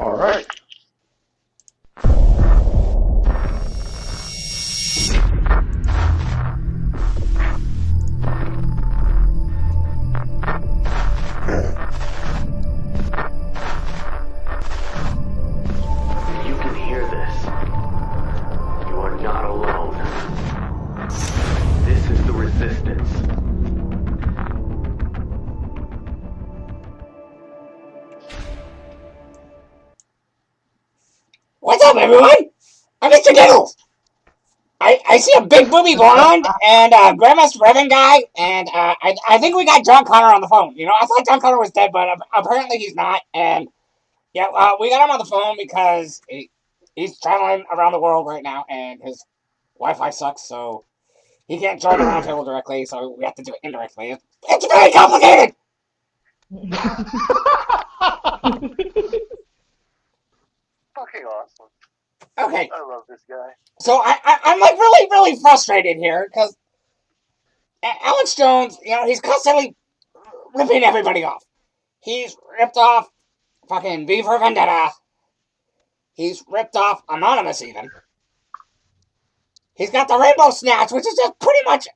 All right. You can hear this. You are not alone. This is the Resistance. What's up, everyone? I'm Mr. Giggles. I see a big booby blonde and a Grandmaster Reverend guy, and I think we got John Connor on the phone. You know, I thought John Connor was dead, but apparently he's not. And yeah, we got him on the phone because he's traveling around the world right now, and his Wi-Fi sucks, so he can't join the roundtable directly. So we have to do it indirectly. It's very complicated. Fucking awesome. Okay, I love this guy. so I'm like really frustrated here because Alex Jones, you know, he's constantly ripping everybody off. He's ripped off fucking V for Vendetta. He's ripped off Anonymous even. He's got the Rainbow Snatch, which is just pretty much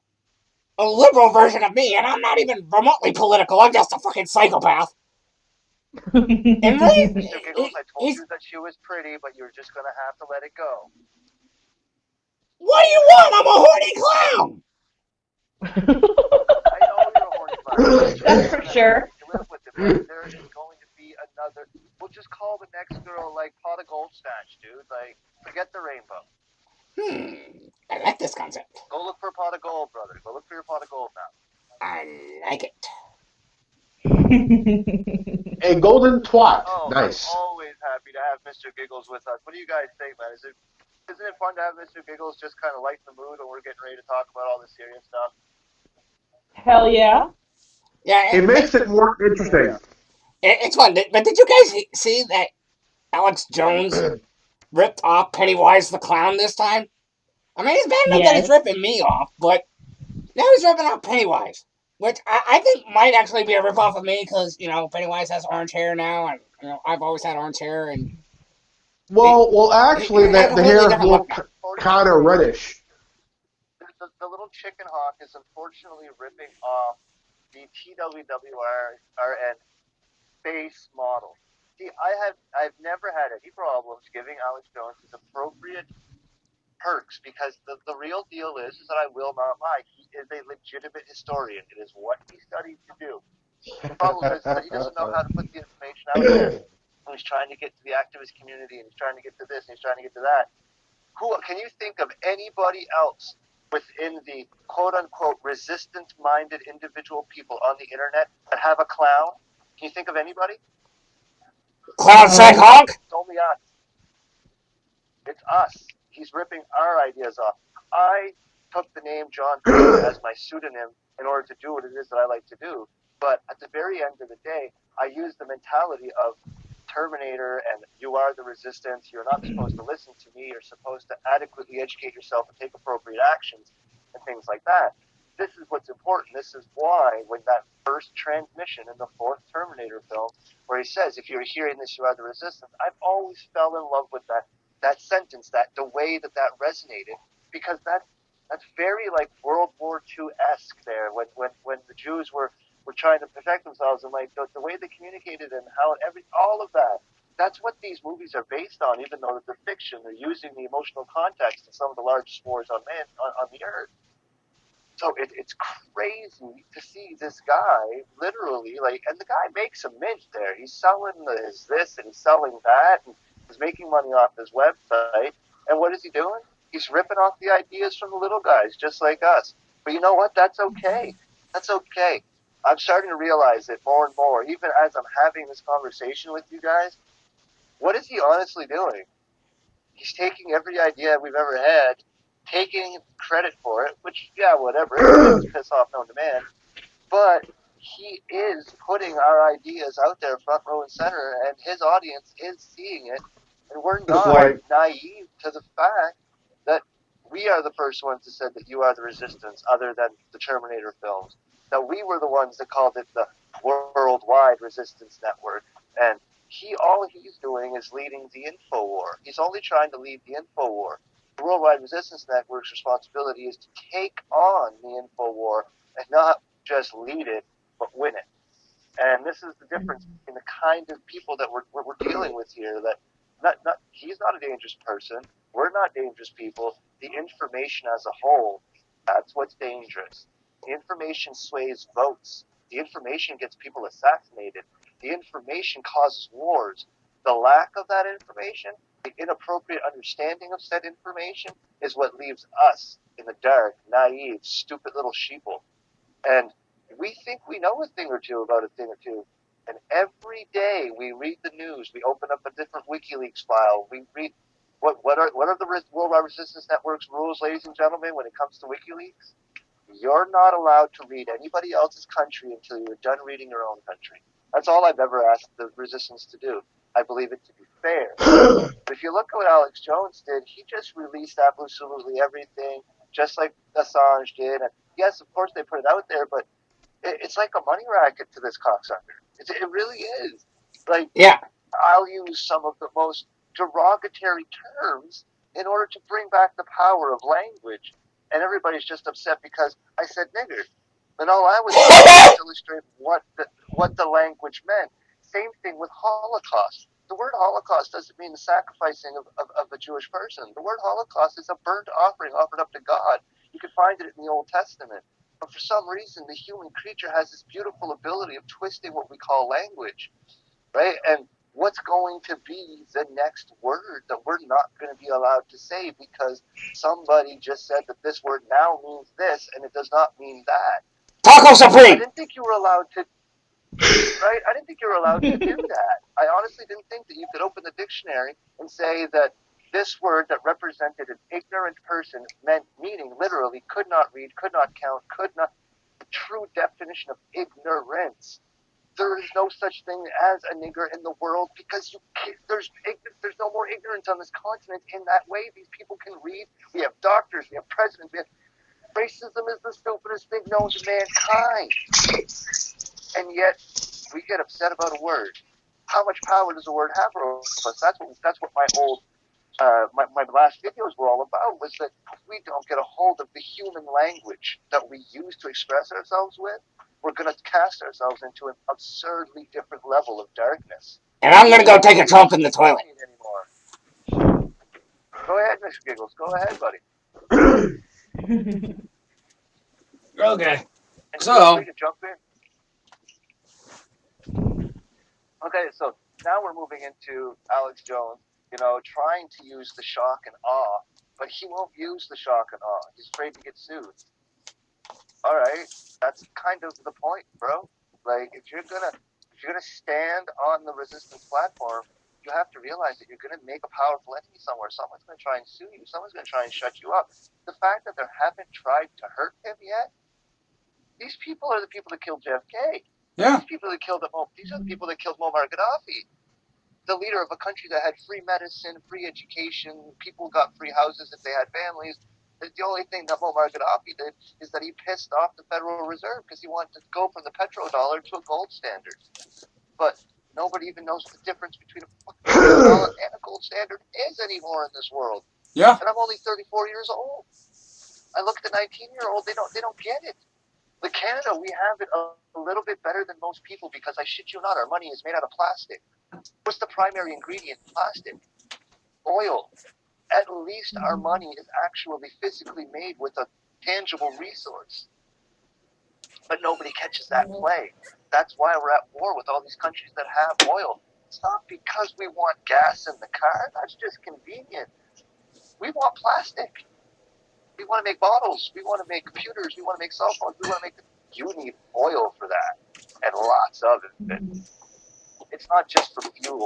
a liberal version of me, and I'm not even remotely political. I'm just a fucking psychopath. And really, Mr. Giggles, I told you that she was pretty, but you're just gonna have to let it go. What do you want? I'm a horny clown. I know you're a horny clown. That's for sure. You live with it, but there is going to be another. We'll just call the next girl like Pot of Gold Snatch, dude. Like, forget the rainbow. I like this concept. Go look for a pot of gold, brother. Go look for your pot of gold now. I like it. A golden twat. Oh, Nice. I'm always happy to have Mr. Giggles with us. What do you guys think, man? Isn't it fun to have Mr. Giggles just kind of lighten the mood when we're getting ready to talk about all this serious stuff? Hell yeah. Yeah, It makes it more interesting. it's fun. But did you guys see that Alex Jones ripped off Pennywise the Clown this time? I mean, it's bad enough that he's ripping me off, but now he's ripping off Pennywise, which I think might actually be a ripoff of me because, you know, Pennywise has orange hair now, and, you know, I've always had orange hair, and... Well, actually, the hair look kind of reddish. The little chicken hawk is unfortunately ripping off the TWWRN base model. See, I've never had any problems giving Alex Jones his appropriate perks because the real deal is that I will not lie. He is a legitimate historian. It is what he studied to do. The problem is that he doesn't know how to put the information out there. He's trying to get to the activist community, and he's trying to get to this, and he's trying to get to that. Can you think of anybody else within the quote-unquote resistant-minded individual people on the internet that have a clown? Can you think of anybody? Clown Sack Hawk? It's only us. It's us. He's ripping our ideas off. I took the name John as my pseudonym in order to do what it is that I like to do. But at the very end of the day, I use the mentality of Terminator and you are the resistance. You're not supposed to listen to me. You're supposed to adequately educate yourself and take appropriate actions and things like that. This is what's important. This is why when that first transmission in the fourth Terminator film, where he says, if you're hearing this, you are the resistance, I've always fell in love with that sentence, the way that resonated, because that's very like World War II-esque there, when the Jews were trying to protect themselves, and like the way they communicated and how all of that. That's what these movies are based on, even though they're fiction. They're using the emotional context in some of the largest wars on the earth. So it's crazy to see this guy literally and the guy makes a mint there. He's selling his this and he's selling that, and he's making money off his website. And what is he doing? He's ripping off the ideas from the little guys, just like us. But you know what? That's okay. That's okay. I'm starting to realize it more and more, even as I'm having this conversation with you guys. What is he honestly doing? He's taking every idea we've ever had, taking credit for it, which, yeah, whatever, it's piss off known to man. But he is putting our ideas out there front row and center, and his audience is seeing it. And we're not naive to the fact that we are the first ones that said that you are the resistance, other than the Terminator films. That we were the ones that called it the Worldwide Resistance Network. And all he's doing is leading the info war. He's only trying to lead the info war. The Worldwide Resistance Network's responsibility is to take on the info war and not just lead it, but win it. And this is the difference in the kind of people that we're dealing with here. That he's not a dangerous person. We're not dangerous people. The information as a whole, that's what's dangerous. The information sways votes. The information gets people assassinated. The information causes wars. The lack of that information, the inappropriate understanding of said information, is what leaves us in the dark, naive, stupid little sheeple. And we think we know a thing or two about a thing or two. And every day we read the news, we open up a different WikiLeaks file, we read what are the Worldwide Resistance Network's rules, ladies and gentlemen, when it comes to WikiLeaks? You're not allowed to read anybody else's country until you're done reading your own country. That's all I've ever asked the resistance to do. I believe it to be fair. But if you look at what Alex Jones did, he just released absolutely everything, just like Assange did. And yes, of course they put it out there, but it's like a money racket to this cocksucker. It really is. Like, Yeah. I'll use some of the most derogatory terms in order to bring back the power of language. And everybody's just upset because I said nigger. And all I was trying to illustrate what the language meant. Same thing with Holocaust. The word Holocaust doesn't mean the sacrificing of a Jewish person. The word Holocaust is a burnt offering offered up to God. You can find it in the Old Testament. But for some reason, the human creature has this beautiful ability of twisting what we call language, right? And what's going to be the next word that we're not going to be allowed to say because somebody just said that this word now means this and it does not mean that. Taco I Supreme! didn't think you were allowed to, right? I didn't think you were allowed to do that. I honestly didn't think that you could open the dictionary and say that this word that represented an ignorant person meaning literally could not read, could not count, could not, the true definition of ignorance. There is no such thing as a nigger in the world because there's no more ignorance on this continent in that way. These people can read. We have doctors, we have presidents, racism is the stupidest thing known to mankind. And yet we get upset about a word. How much power does a word have over us? That's what my old my last videos were all about, was that if we don't get a hold of the human language that we use to express ourselves with, we're going to cast ourselves into an absurdly different level of darkness. And I'm going to go take a dump in the toilet. Anymore. Go ahead, Mr. Giggles. Go ahead, buddy. Okay. And So, feel free to jump in. Okay, so now we're moving into Alex Jones, trying to use the shock and awe, but he won't use the shock and awe. He's afraid to get sued. All right, that's kind of the point, bro. Like, if you're gonna stand on the resistance platform, you have to realize that you're gonna make a powerful enemy somewhere. Someone's gonna try and sue you. Someone's gonna try and shut you up. The fact that they haven't tried to hurt him yet, these people are the people that killed JFK. yeah. These are the people that killed Muammar Gaddafi, the leader of a country that had free medicine, free education, people got free houses if they had families. The only thing that Muammar Gaddafi did is that he pissed off the Federal Reserve because he wanted to go from the petrodollar to a gold standard. But nobody even knows what the difference between a fucking petrodollar and a gold standard is anymore in this world. Yeah. And I'm only 34 years old. I look at the 19-year-old, they don't get it. Like Canada, we have it a little bit better than most people because I shit you not, our money is made out of plastic. What's the primary ingredient in plastic? Oil. At least our money is actually physically made with a tangible resource. But nobody catches that play. That's why we're at war with all these countries that have oil. It's not because we want gas in the car. That's just convenient. We want plastic. We want to make bottles. We want to make computers. We want to make cell phones. We want to make. You need oil for that, and lots of it. It's not just for fuel.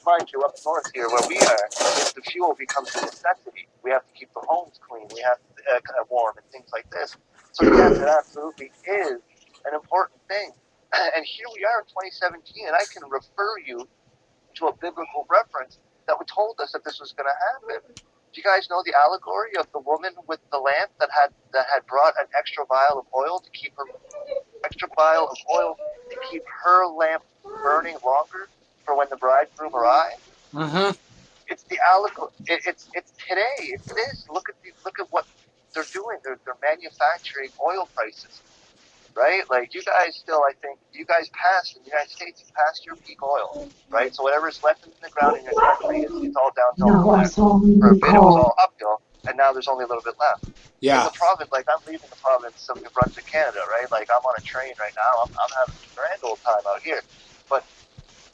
Mind you, up north here where we are, the fuel becomes a necessity. We have to keep the homes clean. We have to warm and things like this. So yes, it absolutely is an important thing. And here we are in 2017, and I can refer you to a biblical reference that told us that this was going to happen. Do you guys know the allegory of the woman with the lamp that had brought an extra vial of oil to keep her lamp burning longer for when the bridegroom arrives, Mm-hmm. it's the allegory. It's today. It is. Look at what they're doing. They're manufacturing oil prices, right? Like you guys still, I think, you guys passed in the United States. You passed your peak oil, right? So whatever's left in the ground in your country, it's all downhill No, from I there. saw For a him bit, it was call. all uphill, and now there's only a little bit left. In Yeah. the province, like I'm leaving the province of New Brunswick, Canada, right? Like I'm on a train right now. I'm having a grand old time out here, but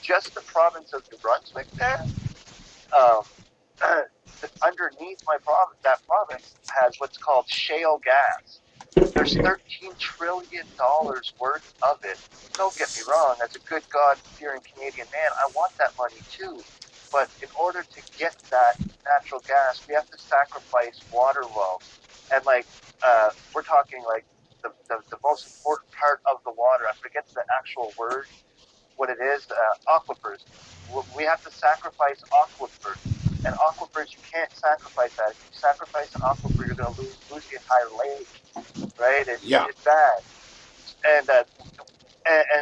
just the province of New Brunswick there, um, underneath that province has what's called shale gas. There's $13 trillion worth of it. Don't get me wrong, as a good God-fearing Canadian man, I want that money too. But in order to get that natural gas, we have to sacrifice water wells. And like, we're talking like the most important part of the water. I forget the actual word, what it is, aquifers. We have to sacrifice aquifers. And aquifers, you can't sacrifice that. If you sacrifice an aquifer, you're going to lose the entire lake, right? It's bad. And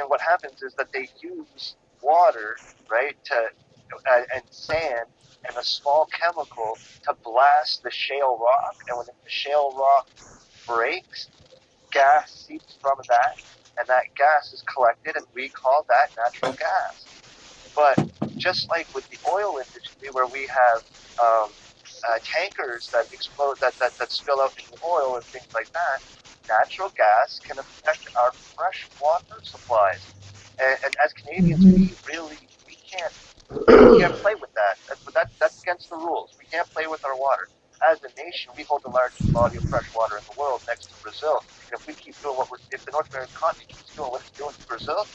what happens is that they use water, right, and sand and a small chemical to blast the shale rock. And when the shale rock breaks, gas seeps from that, and that gas is collected, and we call that natural gas. But just like with the oil industry, where we have tankers that explode, that spill out into oil and things like that, natural gas can affect our fresh water supplies. And as Canadians, we can't play with that. That's against the rules. We can't play with our water. As a nation, we hold the largest body of fresh water in the world, next to Brazil. And if we keep doing if the North American continent keeps doing what it's doing to Brazil,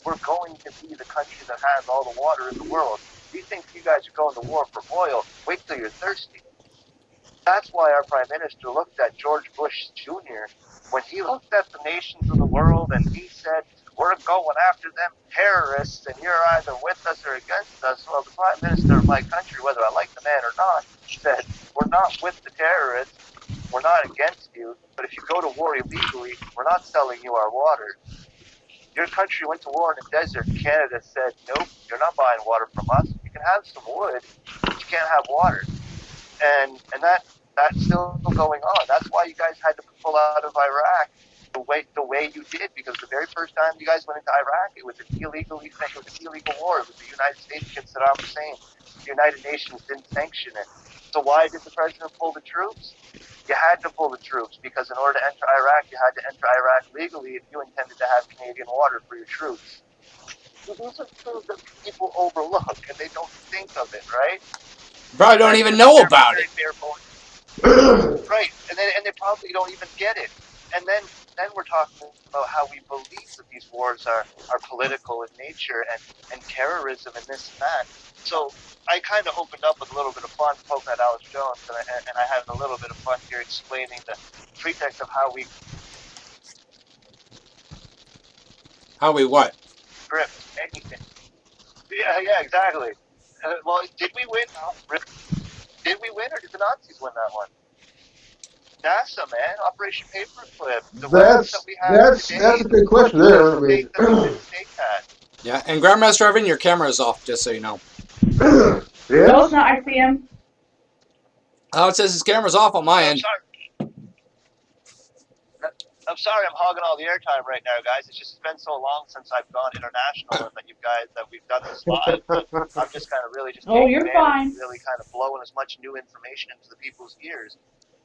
we're going to be the country that has all the water in the world. If you think you guys are going to war for oil, wait till you're thirsty. That's why our Prime Minister looked at George Bush Jr. when he looked at the nations of the world and he said, we're going after them terrorists and you're either with us or against us. Well, the Prime Minister of my country, whether I like the man or not, said, we're not with the terrorists, we're not against you, but if you go to war illegally, we're not selling you our water. Your country went to war in the desert. Canada said, nope, you're not buying water from us. You can have some wood, but you can't have water. And that's still going on. That's why you guys had to pull out of Iraq the way you did, because the very first time you guys went into Iraq, it was an illegal war. It was the United States against Saddam Hussein. The United Nations didn't sanction it. So why did the president pull the troops? You had to pull the troops because in order to enter Iraq, you had to enter Iraq legally if you intended to have Canadian water for your troops. So these are things that people overlook and they don't think of it, right? Probably don't even know about it. Right, and they probably don't even get it. And then we're talking about how we believe that these wars are political in nature and terrorism and this and that. So I kind of opened up with a little bit of fun poking at Alex Jones, and I had a little bit of fun here explaining the pretext of how we what? script anything. Yeah, exactly. Well, did we win? Did we win, or did the Nazis win that one? NASA, man, Operation Paperclip. The weapons that we have today, that's a good question there. I mean, yeah, and Grandmaster Evan, your camera is off, just so you know. No, it's not. I see him. Oh, it says his camera's off on my end. I'm sorry I'm hogging all the airtime right now, guys. It's just been so long since I've gone international and that we've done this live. I'm just kind of really just Oh, you're fine. really kind of blowing as much new information into the people's ears.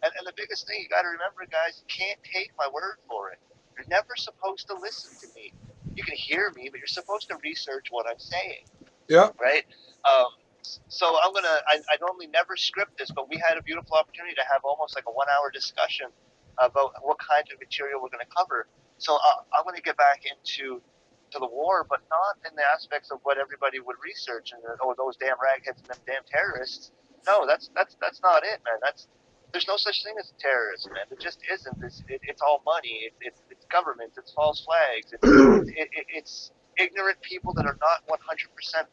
And the biggest thing you got to remember, guys, you can't take my word for it. You're never supposed to listen to me. You can hear me, but you're supposed to research what I'm saying. Yeah. Right? So I normally never script this, but we had a beautiful opportunity to have almost like a 1-hour discussion about what kind of material we're going to cover. So I'm going to get back into the war, but not in the aspects of what everybody would research and those damn ragheads and them damn terrorists. No, that's not it, man. There's no such thing as a terrorist, man. It just isn't. It's all money. It's government. It's false flags. It's ignorant people that are not 100%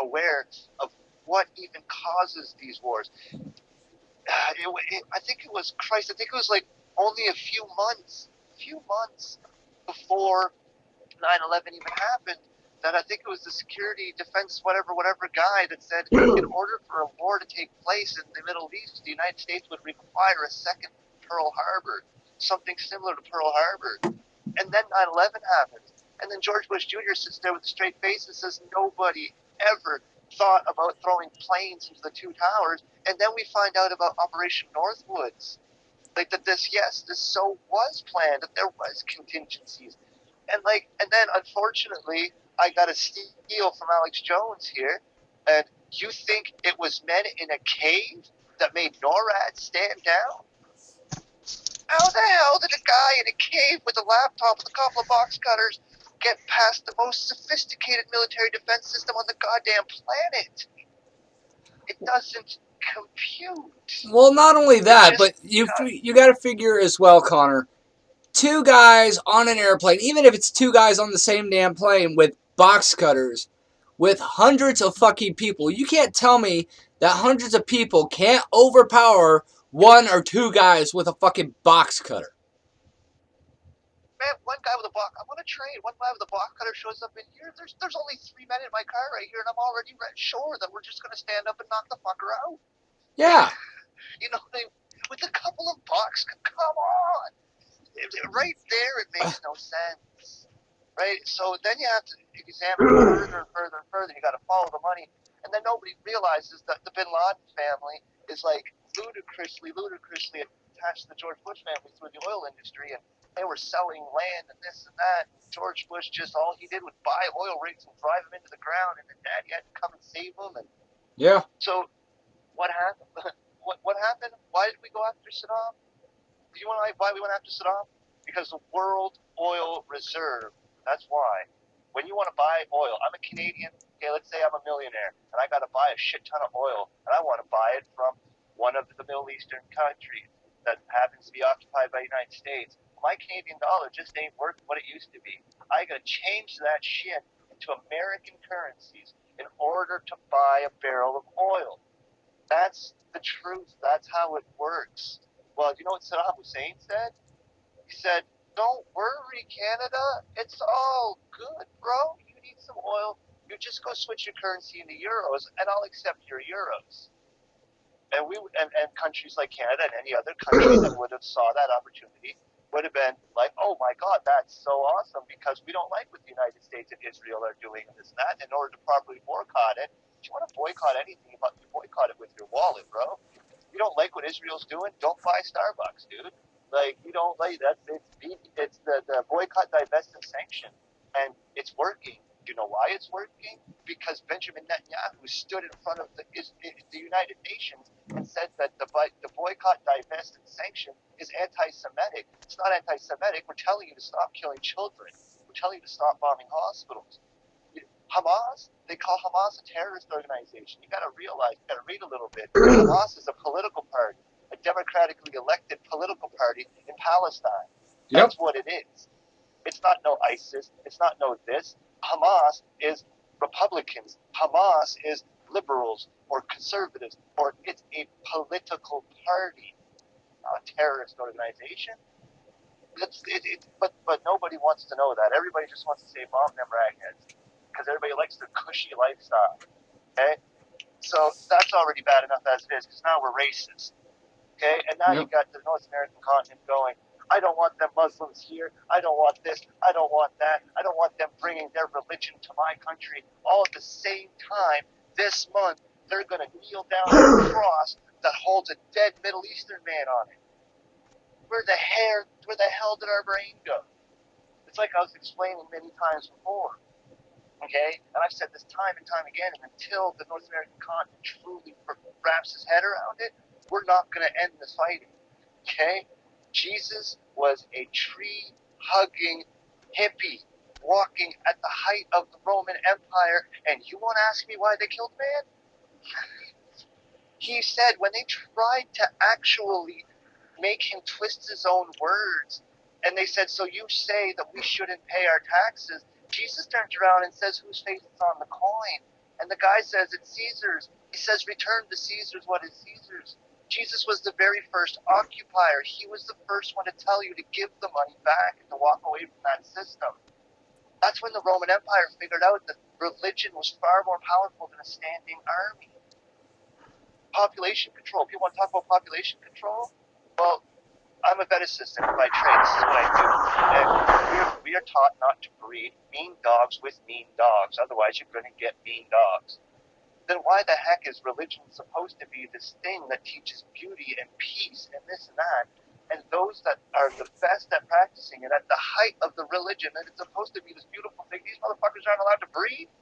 aware of what even causes these wars. I think it was like only a few months before 9/11 even happened that I think it was the security defense whatever guy that said in order for a war to take place in the Middle East, the United States would require a second Pearl Harbor, something similar to Pearl Harbor. And then 9/11 happens. And then George Bush Jr. sits there with a straight face and says nobody ever thought about throwing planes into the two towers. And then we find out about Operation Northwoods. Like that this so was planned, that there was contingencies. And then unfortunately I got a steal from Alex Jones here, and you think it was men in a cave that made NORAD stand down? How the hell did a guy in a cave with a laptop with a couple of box cutters get past the most sophisticated military defense system on the goddamn planet? It doesn't compute. Well, not only that, but you got to figure as well, Connor. Two guys on an airplane, even if it's two guys on the same damn plane with box cutters, with hundreds of fucking people, you can't tell me that hundreds of people can't overpower one or two guys with a fucking box cutter. Man, one guy with a box. I'm on a train. One guy with a box cutter shows up in here. There's only 3 men in my car right here, and I'm already sure that we're just gonna stand up and knock the fucker out. Yeah. You know, with a couple of box. Come on. Right there, it makes no sense. Right? So then you have to examine further and further and further. You got to follow the money, and then nobody realizes that the Bin Laden family is like ludicrously attached to the George Bush family through the oil industry, and they were selling land and this and that. And George Bush all he did was buy oil rigs and drive them into the ground, and then Daddy had to come and save them. And yeah. So what happened? What happened? Why did we go after Saddam? Do you want to know why we went after Saddam? Because the World Oil Reserve. That's why. When you want to buy oil, I'm a Canadian. Okay, let's say I'm a millionaire, and I got to buy a shit ton of oil, and I want to buy it from one of the Middle Eastern countries that happens to be occupied by the United States. My Canadian dollar just ain't worth what it used to be. I got to change that shit into American currencies in order to buy a barrel of oil. That's the truth. That's how it works. Well, do you know what Saddam Hussein said? He said, "Don't worry, Canada. It's all good, bro. You need some oil. You just go switch your currency into euros, and I'll accept your euros." And countries like Canada and any other country that would have saw that opportunity would have been like, "Oh my God, that's so awesome!" Because we don't like what the United States and Israel are doing and this and that. In order to properly boycott it, if you want to boycott anything, you boycott it with your wallet, bro. You don't like what Israel's doing? Don't buy Starbucks, dude. Like, you don't like that. It's the boycott, divest, and sanction, and it's working. Do you know why it's working? Because Benjamin Netanyahu stood in front of the United Nations and said that the boycott, divest, and sanction is anti-Semitic. It's not anti-Semitic. We're telling you to stop killing children. We're telling you to stop bombing hospitals. Hamas, they call Hamas a terrorist organization. You got to realize, you got to read a little bit. Hamas is a political party, a democratically elected political party in Palestine. That's what it is. It's not no ISIS. It's not no this. Hamas is Republicans. Hamas is liberals or conservatives, or it's a political party, not a terrorist organization. But nobody wants to know that. Everybody just wants to say bomb them ragheads because everybody likes their cushy lifestyle. Okay, so that's already bad enough as it is because now we're racist. Okay, and now you got the North American continent going, "I don't want them Muslims here. I don't want this. I don't want that. I don't want them bringing their religion to my country." All at the same time, this month they're going to kneel down to a cross that holds a dead Middle Eastern man on it. Where the hell did our brain go? It's like I was explaining many times before. Okay? And I've said this time and time again, and until the North American continent truly wraps his head around it, we're not going to end this fighting. Okay? Jesus was a tree-hugging hippie walking at the height of the Roman Empire, and you want to ask me why they killed man? He said when they tried to actually make him twist his own words, and they said, "So you say that we shouldn't pay our taxes?" Jesus turns around and says, "Whose face is on the coin?" And the guy says, "It's Caesar's." He says, "Return to Caesar's what is Caesar's." Jesus was the very first occupier. He was the first one to tell you to give the money back and to walk away from that system. That's when the Roman Empire figured out that religion was far more powerful than a standing army. Population control. People want to talk about population control? Well, I'm a vet assistant by trade. This is what I do. And we are taught not to breed mean dogs with mean dogs. Otherwise, you're going to get mean dogs. Then why the heck is religion supposed to be this thing that teaches beauty and peace and this and that? And those that are the best at practicing it at the height of the religion, and it's supposed to be this beautiful thing, these motherfuckers aren't allowed to breed?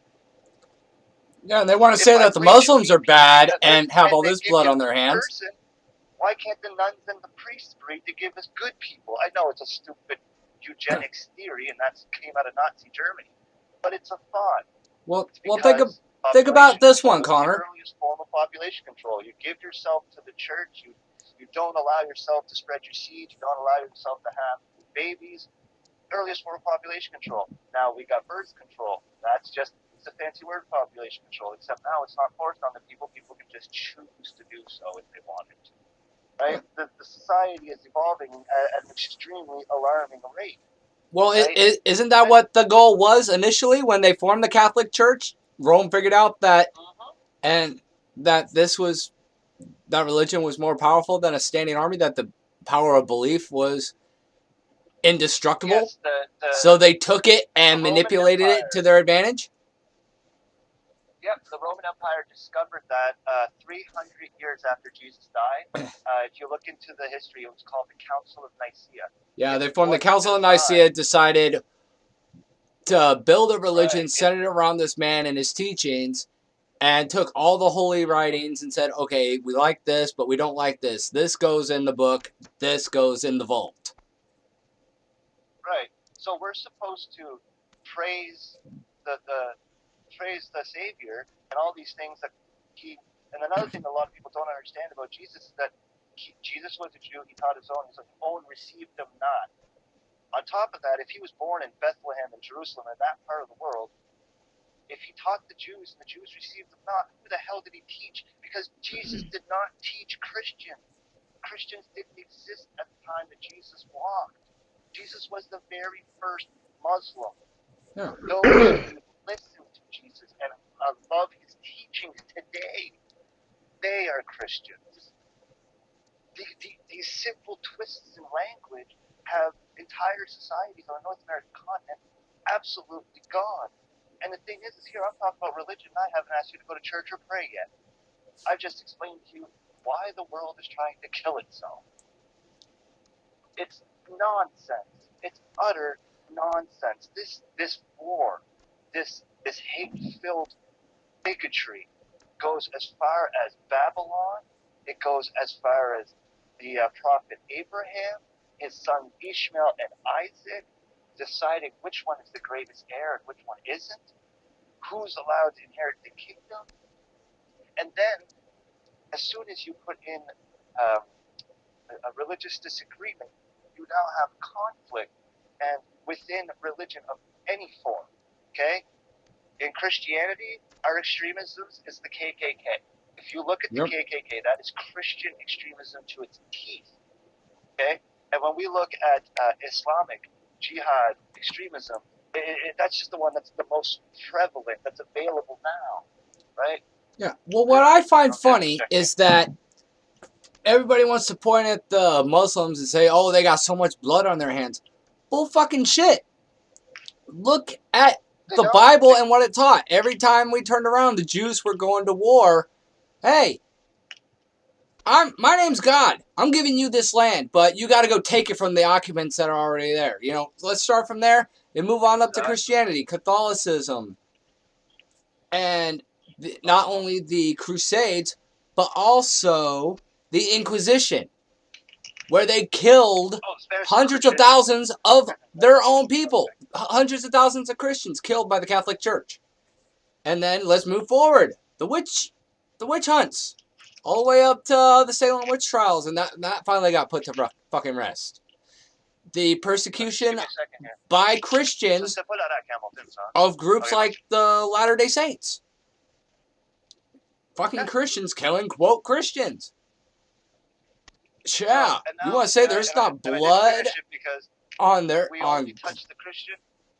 Yeah, and they want to say that the Muslims are bad and have all this blood on their hands. Person, why can't the nuns and the priests breed to give us good people? I know it's a stupid eugenics theory, and that came out of Nazi Germany, but it's a thought. Well, think about this one, Connor. The earliest form of population control. You give yourself to the church. You don't allow yourself to spread your seed. You don't allow yourself to have babies. Earliest form of population control. Now we got birth control. That's just it's a fancy word, population control. Except now it's not forced on the people. People can just choose to do so if they wanted to. Right? The society is evolving at an extremely alarming rate. Well, right? Isn't that what the goal was initially when they formed the Catholic Church? Rome figured out that, and that that religion was more powerful than a standing army, that the power of belief was indestructible. Yes, so they took it and manipulated it to their advantage? Yep, the Roman Empire discovered that 300 years after Jesus died. If you look into the history, it was called the Council of Nicaea. Yeah, they formed the Council of Nicaea, decided to build a religion centered around this man and his teachings, and took all the holy writings and said, okay, we like this, but we don't like this. This goes in the book. This goes in the vault. Right. So we're supposed to praise the Savior and all these things that he. And another thing that a lot of people don't understand about Jesus is that Jesus was a Jew. He taught his own. His own received him not. On top of that, if he was born in Bethlehem and Jerusalem, in that part of the world, if he taught the Jews and the Jews received him not, who the hell did he teach? Because Jesus did not teach Christians. Christians didn't exist at the time that Jesus walked. Jesus was the very first Muslim. Yeah. Those who listen to Jesus and love his teachings today, they are Christians. These simple twists in language have entire societies on the North American continent absolutely gone. And the thing is here I'm talking about religion, and I haven't asked you to go to church or pray yet. I've just explained to you why the world is trying to kill itself. It's nonsense. It's utter nonsense. This war, this hate-filled bigotry goes as far as Babylon. It goes as far as the prophet Abraham, his son Ishmael and Isaac, deciding which one is the greatest heir and which one isn't, who's allowed to inherit the kingdom. And then, as soon as you put in a religious disagreement, you now have conflict, and within religion of any form, okay? In Christianity, our extremism is the KKK. If you look at the KKK, that is Christian extremism to its teeth, okay? And when we look at Islamic jihad extremism, that's just the one that's the most prevalent, that's available now, right? Yeah. Well, what I find funny is that everybody wants to point at the Muslims and say, oh, they got so much blood on their hands. Bull fucking shit. Look at the Bible and what it taught. Every time we turned around, the Jews were going to war. Hey, my name's God. I'm giving you this land, but you got to go take it from the occupants that are already there. You know, let's start from there and move on up to Christianity, Catholicism, and not only the Crusades, but also the Inquisition, where they killed hundreds of thousands of their own people. Hundreds of thousands of Christians killed by the Catholic Church. And then let's move forward. The witch hunts. All the way up to the Salem witch trials. And that finally got put to fucking rest. The persecution by Christians of groups like the Latter-day Saints. Fucking Christians killing, quote, Christians. Yeah, you want to say there's not blood on their... We only touched the Christian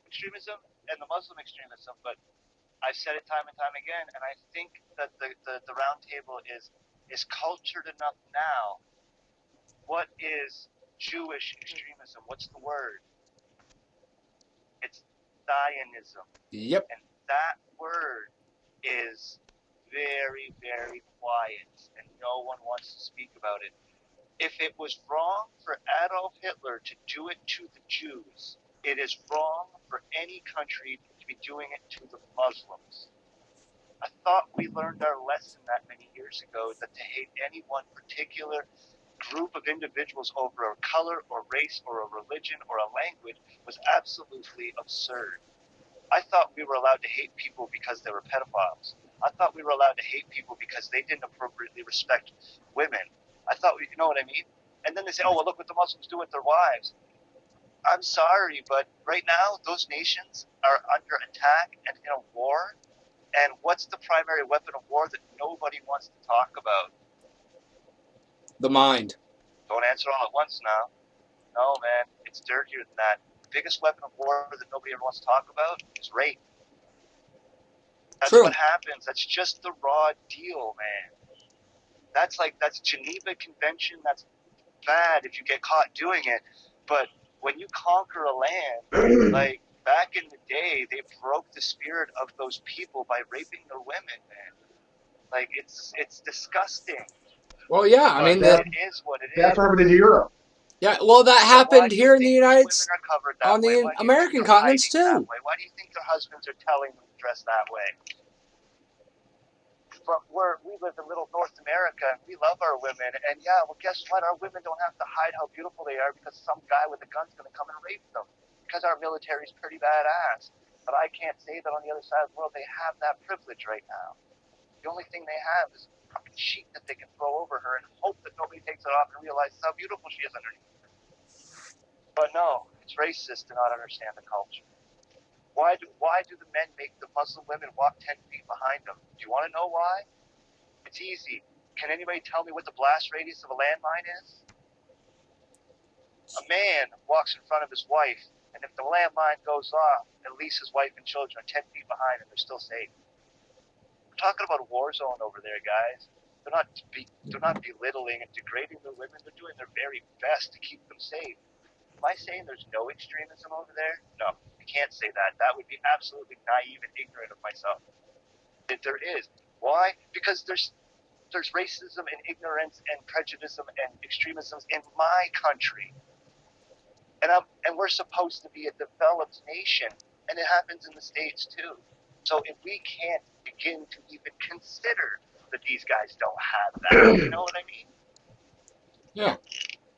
extremism, and the Muslim extremism, but I've said it time and time again, and I think that the round table is cultured enough now. What is Jewish extremism? What's the word? It's Zionism. Yep. And that word is very, very quiet, and no one wants to speak about it. If it was wrong for Adolf Hitler to do it to the Jews, it is wrong for any country to be doing it to the Muslims. I thought we learned our lesson that many years ago, that to hate any one particular group of individuals over a color or race or a religion or a language was absolutely absurd. I thought we were allowed to hate people because they were pedophiles. I thought we were allowed to hate people because they didn't appropriately respect women. I thought, you know what I mean? And then they say, oh, well, look what the Muslims do with their wives. I'm sorry, but right now those nations are under attack and in a war. And what's the primary weapon of war that nobody wants to talk about? The mind. Don't answer all at once now. No, man, it's dirtier than that. The biggest weapon of war that nobody ever wants to talk about is rape. That's True. what happens. That's just the raw deal, man. That's Geneva Convention. That's bad if you get caught doing it. But when you conquer a land, like back in the day, they broke the spirit of those people by raping their women, man. Like it's disgusting. Well, yeah. I mean, it is what it is. That's what happened in Europe. Yeah. Well, that happened here in the United States. Women are covered that on the way? American continents too. Why do you think their husbands are telling them to dress that way? But we live in little North America, and we love our women. And yeah, well, guess what? Our women don't have to hide how beautiful they are because some guy with a gun's going to come and rape them. Because our military's pretty badass. But I can't say that on the other side of the world they have that privilege right now. The only thing they have is a fucking sheet that they can throw over her and hope that nobody takes it off and realizes how beautiful she is underneath. But no, it's racist to not understand the culture. Why do the men make the Muslim women walk 10 feet behind them? Do you want to know why? It's easy. Can anybody tell me what the blast radius of a landmine is? A man walks in front of his wife, and if the landmine goes off, at least his wife and children are 10 feet behind and they're still safe. We're talking about a war zone over there, guys. They're not belittling and degrading the women. They're doing their very best to keep them safe. Am I saying there's no extremism over there? No, I can't say that. That would be absolutely naive and ignorant of myself. There is. Why? Because there's racism and ignorance and prejudice and extremism in my country. And we're supposed to be a developed nation, and it happens in the States too. So if we can't begin to even consider that these guys don't have that, you know what I mean? Yeah.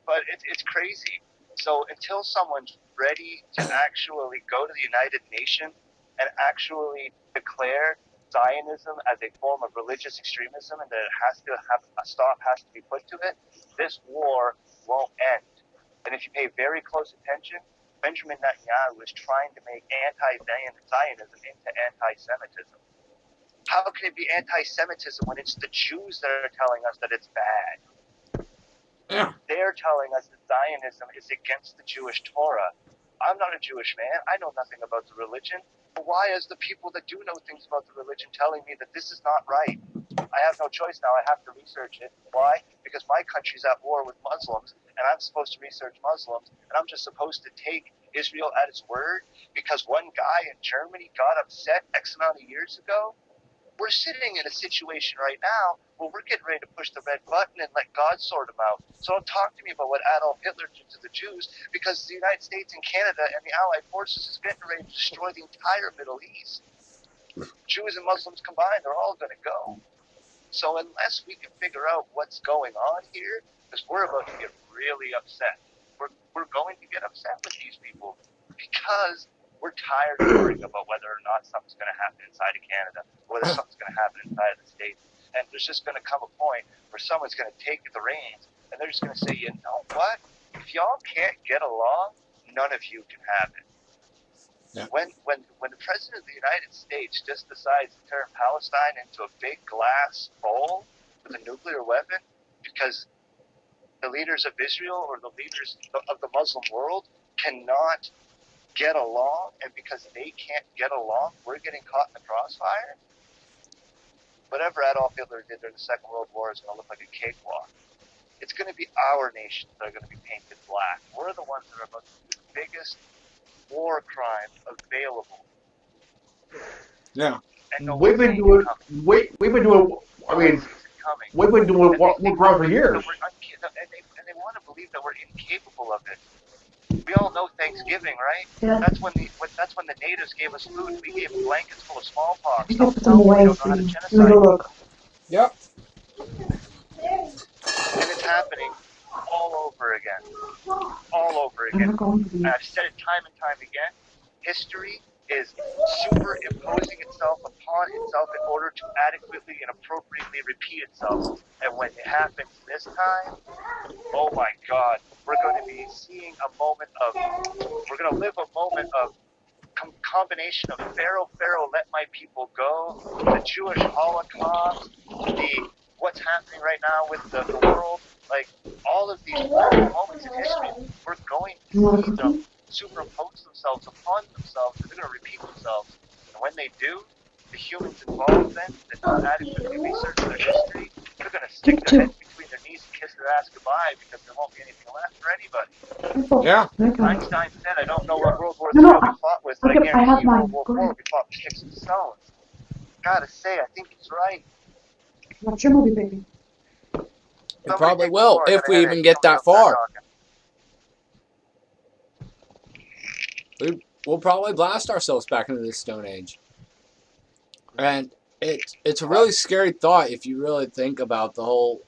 But it's crazy. So until someone's ready to actually go to the United Nations and actually declare Zionism as a form of religious extremism and that it has to have a stop has to be put to it, this war won't end. And if you pay very close attention, Benjamin Netanyahu is trying to make anti-Zionism into anti-Semitism. How can it be anti-Semitism when it's the Jews that are telling us that it's bad? Yeah. They're telling us that Zionism is against the Jewish Torah. I'm not a Jewish man. I know nothing about the religion. But why is the people that do know things about the religion telling me that this is not right? I have no choice now. I have to research it. Why? Because my country's at war with Muslims, and I'm supposed to research Muslims, and I'm just supposed to take Israel at its word because one guy in Germany got upset X amount of years ago? We're sitting in a situation right now where we're getting ready to push the red button and let God sort them out. So don't talk to me about what Adolf Hitler did to the Jews, because the United States and Canada and the Allied forces is getting ready to destroy the entire Middle East. Jews and Muslims combined, they're all going to go. So unless we can figure out what's going on here, because we're about to get really upset. We're going to get upset with these people because we're tired of worrying about whether or not something's going to happen inside of Canada, or whether something's going to happen inside of the States. And there's just going to come a point where someone's going to take the reins, and they're just going to say, you know what? If y'all can't get along, none of you can have it. Yeah. When the President of the United States just decides to turn Palestine into a big glass bowl with a nuclear weapon because the leaders of Israel or the leaders of the Muslim world cannot get along, and because they can't get along, we're getting caught in the crossfire? Whatever Adolf Hitler did during the Second World War is going to look like a cakewalk. It's going to be our nations that are going to be painted black. We're the ones that are about to do the biggest war crime available. Yeah. And no We've one's been seeing doing. it coming. We've been doing. I No one mean, sees it coming. we've been doing And they war think crime for that years. we're and they want to believe that we're incapable of it. We all know Thanksgiving, right? Yeah. That's when the natives gave us food. We gave them blankets full of smallpox. You Don't put tell them me we away don't know for how to you. genocide. Look. Yep. And it's happening all over again. All over I'm again. not going to be. And I've said it time and time again. History is superimposing itself upon itself in order to adequately and appropriately repeat itself. And when it happens this time, oh my God, we're going to be seeing we're going to live a moment of combination of Pharaoh, let my people go, the Jewish Holocaust, what's happening right now with the world, like all of these horrible moments in history, we're going to see them superimpose themselves upon themselves, and they're going to repeat themselves. And when they do, the humans involved then, that not adequately research their history, they're going to stick their heads between their knees and kiss their ass goodbye because there won't be anything left for anybody. Yeah. Einstein said, I don't know what World War No, III no, will be fought with, but I I have guarantee you mine. World Go War IV ahead. will be fought with sticks and stones. Gotta say, I think he's right. Watch your movie, baby. It probably will, if we even get Somebody that else start far. talking. We'll probably blast ourselves back into this Stone Age. And it's a really scary thought if you really think about the whole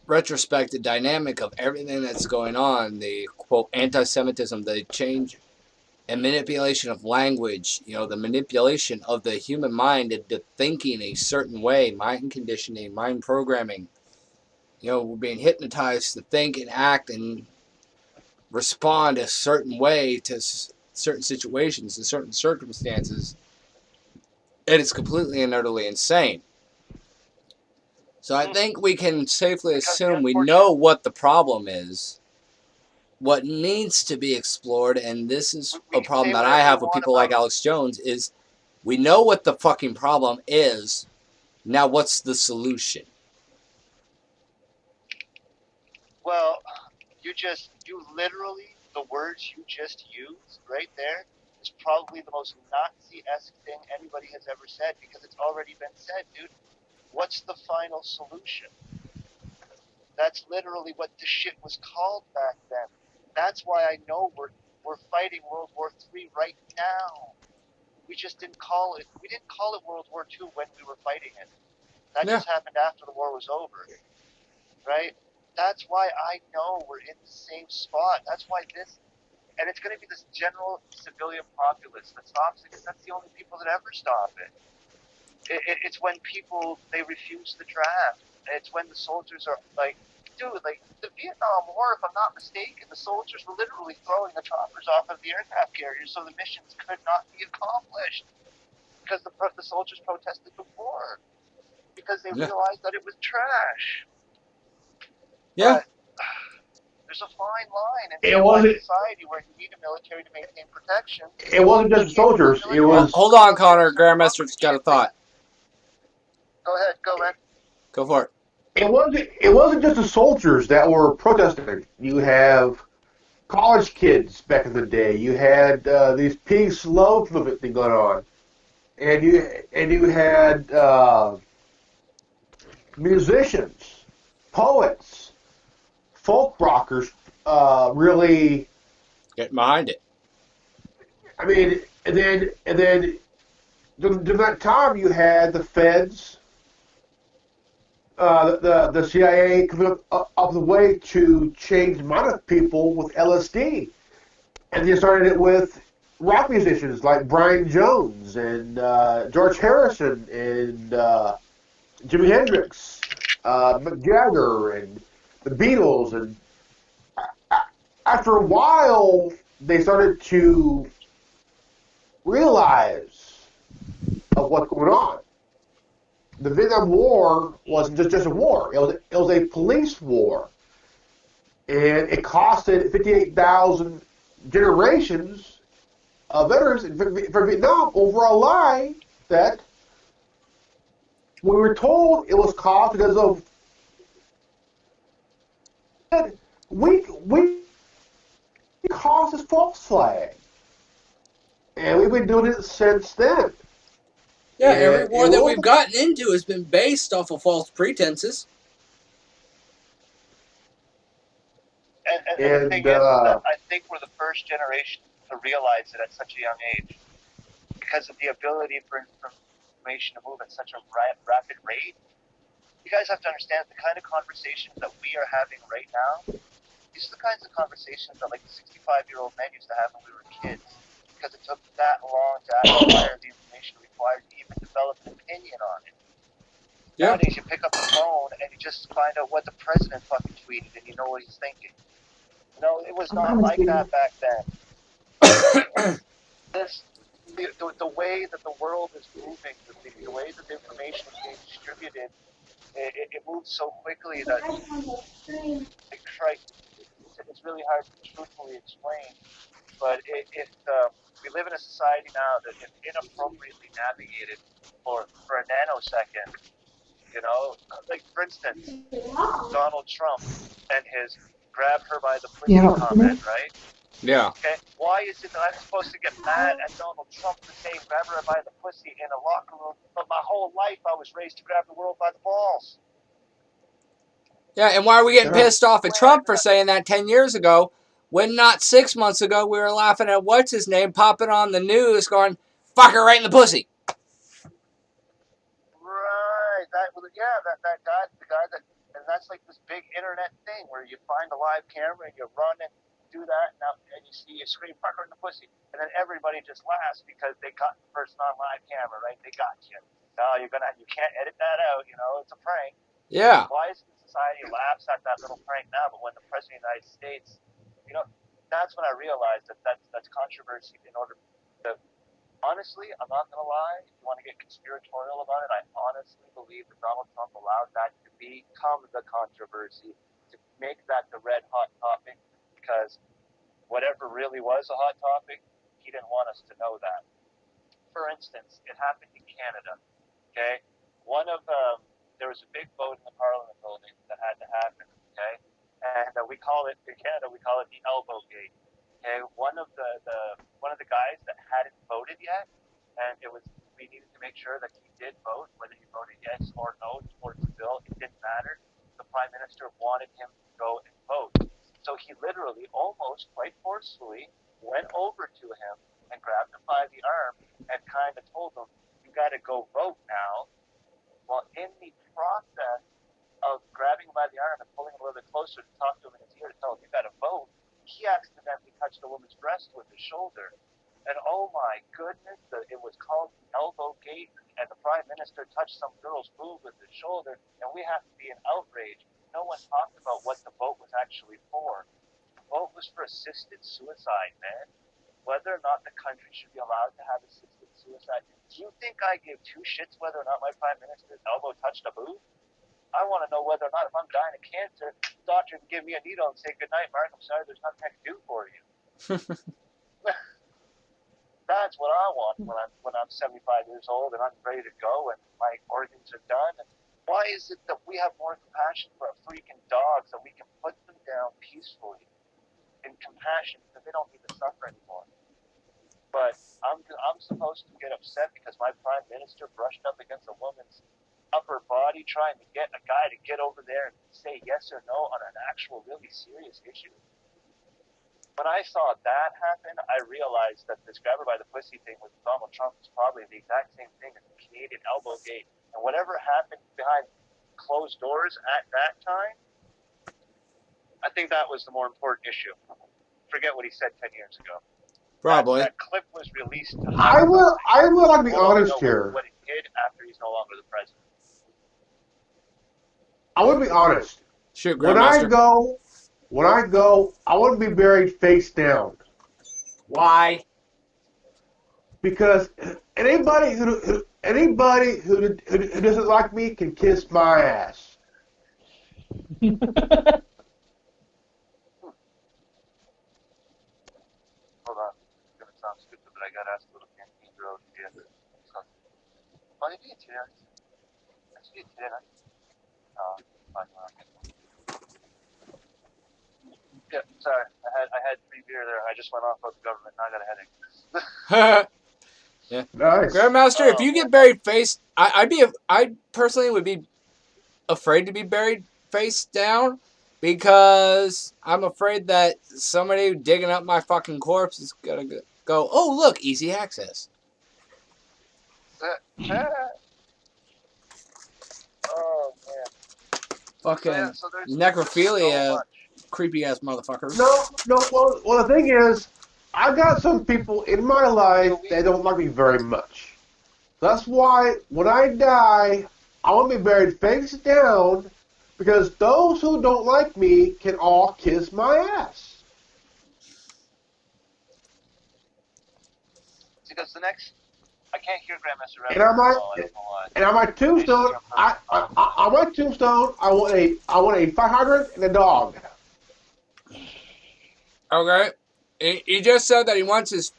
retrospective dynamic of everything that's going on, the quote anti-Semitism, the change and manipulation of language, the manipulation of the human mind into thinking a certain way, mind conditioning, mind programming. We're being hypnotized to think and act and respond a certain way to certain situations and certain circumstances. And it's completely and utterly insane. So I think we can safely assume we know what the problem is, what needs to be explored, and this is a problem that I have with people like Alex Jones, is we know what the fucking problem is. Now what's the solution? Well, the words you just used right there is probably the most Nazi-esque thing anybody has ever said, because it's already been said, dude. What's the final solution? That's literally what the shit was called back then. That's why I know we're fighting World War III right now. We just didn't call it. We didn't call it World War II when we were fighting it. That just happened after the war was over, right? That's why I know we're in the same spot. That's why and it's going to be this general civilian populace that stops it, because that's the only people that ever stop it. It's when people, they refuse the draft. It's when the soldiers are like, dude, like the Vietnam War, if I'm not mistaken, the soldiers were literally throwing the choppers off of the aircraft carriers so the missions could not be accomplished, because the soldiers protested the war because they realized that it was trash. Yeah. But there's a fine line in civilized society where you need a military to maintain protection. It wasn't just soldiers. It was. Hold on, Connor. Grandmaster's got a thought. Go ahead, go, man. Go for it. It wasn't just the soldiers that were protesting. You have college kids back in the day. You had these peace love movement thing going on, and you had musicians, poets, folk rockers really getting behind it. I mean, and then during that time you had the feds, the CIA coming up the way to change the mind of people with LSD, and they started it with rock musicians like Brian Jones and George Harrison and Jimi Hendrix, Mick Jagger and the Beatles, and after a while they started to realize of what's going on. The Vietnam War wasn't just a war. It was a police war. And it costed 58,000 generations veterans for Vietnam over a lie that we were told it was caused because of we caused this false flag, and we've been doing it since then. Yeah, every war that we've Will gotten into has been based off of false pretenses. And the thing is that I think we're the first generation to realize it at such a young age because of the ability for information to move at such a rapid rate. You guys have to understand the kind of conversations that we are having right now. These are the kinds of conversations that like the 65-year-old men used to have when we were kids because it took that long to acquire the information required to even develop an opinion on it. Yeah. Nowadays, you pick up the phone and you just find out what the president fucking tweeted and you know what he's thinking. No, it was not like that back then. The way that the world is moving, the way that the information is being distributed, it moves so quickly that it's really hard to truthfully explain. But if we live in a society now that if inappropriately navigated for a nanosecond, you know, like for instance, Donald Trump and his grab her by the pussy comment, right? Yeah. Okay, why is it that I'm supposed to get mad at Donald Trump for saying grab her by the pussy in a locker room, but my whole life I was raised to grab the world by the balls? Yeah, and why are we getting pissed off at Trump for saying that 10 years ago when not 6 months ago we were laughing at what's-his-name popping on the news going, fuck her right in the pussy? Right, that guy, the guy that, and that's like this big internet thing where you find a live camera and you run and do that, and you scream fuck her in the pussy, and then everybody just laughs because they caught the person on live camera, right? They got you. No, you can't edit that out, you know, it's a prank. Yeah. Why is society laughs at that little prank now, but when the president of the United States, you know, that's when I realized that's controversy in order to. Honestly, I'm not going to lie. If you want to get conspiratorial about it, I honestly believe that Donald Trump allowed that to become the controversy, to make that the red hot topic, because whatever really was a hot topic, he didn't want us to know that. For instance, it happened in Canada. Okay, there was a big vote in the Parliament building that had to happen. Okay, and we call it in Canada the elbow gate. Okay, one of the guys that hadn't voted yet, and we needed to make sure that he did vote, whether he voted yes or no towards the bill, it didn't matter. The Prime Minister wanted him to go and vote. So he literally, almost quite forcefully, went over to him and grabbed him by the arm and kind of told him, you got to go vote now. Well, in the process of grabbing him by the arm and pulling him a little bit closer to talk to him in his ear to tell him, you got to vote, he accidentally touched a woman's breast with his shoulder. And oh my goodness, it was called the elbow gate, and the Prime Minister touched some girl's boob with his shoulder, and we have to be in outrage. No one talked about what the vote was actually for. The vote was for assisted suicide, man. Whether or not the country should be allowed to have assisted suicide. Do you think I give two shits whether or not my Prime Minister's elbow touched a boob? I want to know whether or not if I'm dying of cancer, the doctor can give me a needle and say, good night, Mark, I'm sorry, there's nothing I can do for you. That's what I want when I'm 75 years old and I'm ready to go and my organs are done. And why is it that we have more compassion for freaking dogs that we can put them down peacefully in compassion because they don't need to suffer anymore? But I'm supposed to get upset because my Prime Minister brushed up against a woman's upper body trying to get a guy to get over there and say yes or no on an actual really serious issue. When I saw that happen, I realized that this grabber by the pussy thing with Donald Trump is probably the exact same thing as the Canadian elbow gate. And whatever happened behind closed doors at that time, I think that was the more important issue. Forget what he said 10 years ago. Probably. That clip was released to I will like to be honest here. What he did after he's no longer the president. I want to be honest. Shoot, When I go, I want to be buried face down. Why? Because anybody who doesn't like me can kiss my ass. Hold on. It's going to sound stupid, but I Oh, you did today. That's you did today. Oh, fine. Yeah, sorry. I had free beer there. I just went off about the government. Now I got a headache. Yeah. Nice. Grandmaster, if you get buried face, I personally would be afraid to be buried face down because I'm afraid that somebody digging up my fucking corpse is gonna go, oh look, easy access. Oh man. Fucking So there's necrophilia, so much. creepy ass motherfuckers. No. Well, the thing is, I got some people in my life that don't like me very much. That's why when I die, I want to be buried face down, because those who don't like me can all kiss my ass. Because the next, I can't hear Grandmaster Rebel And on my I don't know why. and on my tombstone, on my tombstone, I want a fire hydrant and a dog. Okay, he just said that he wants his.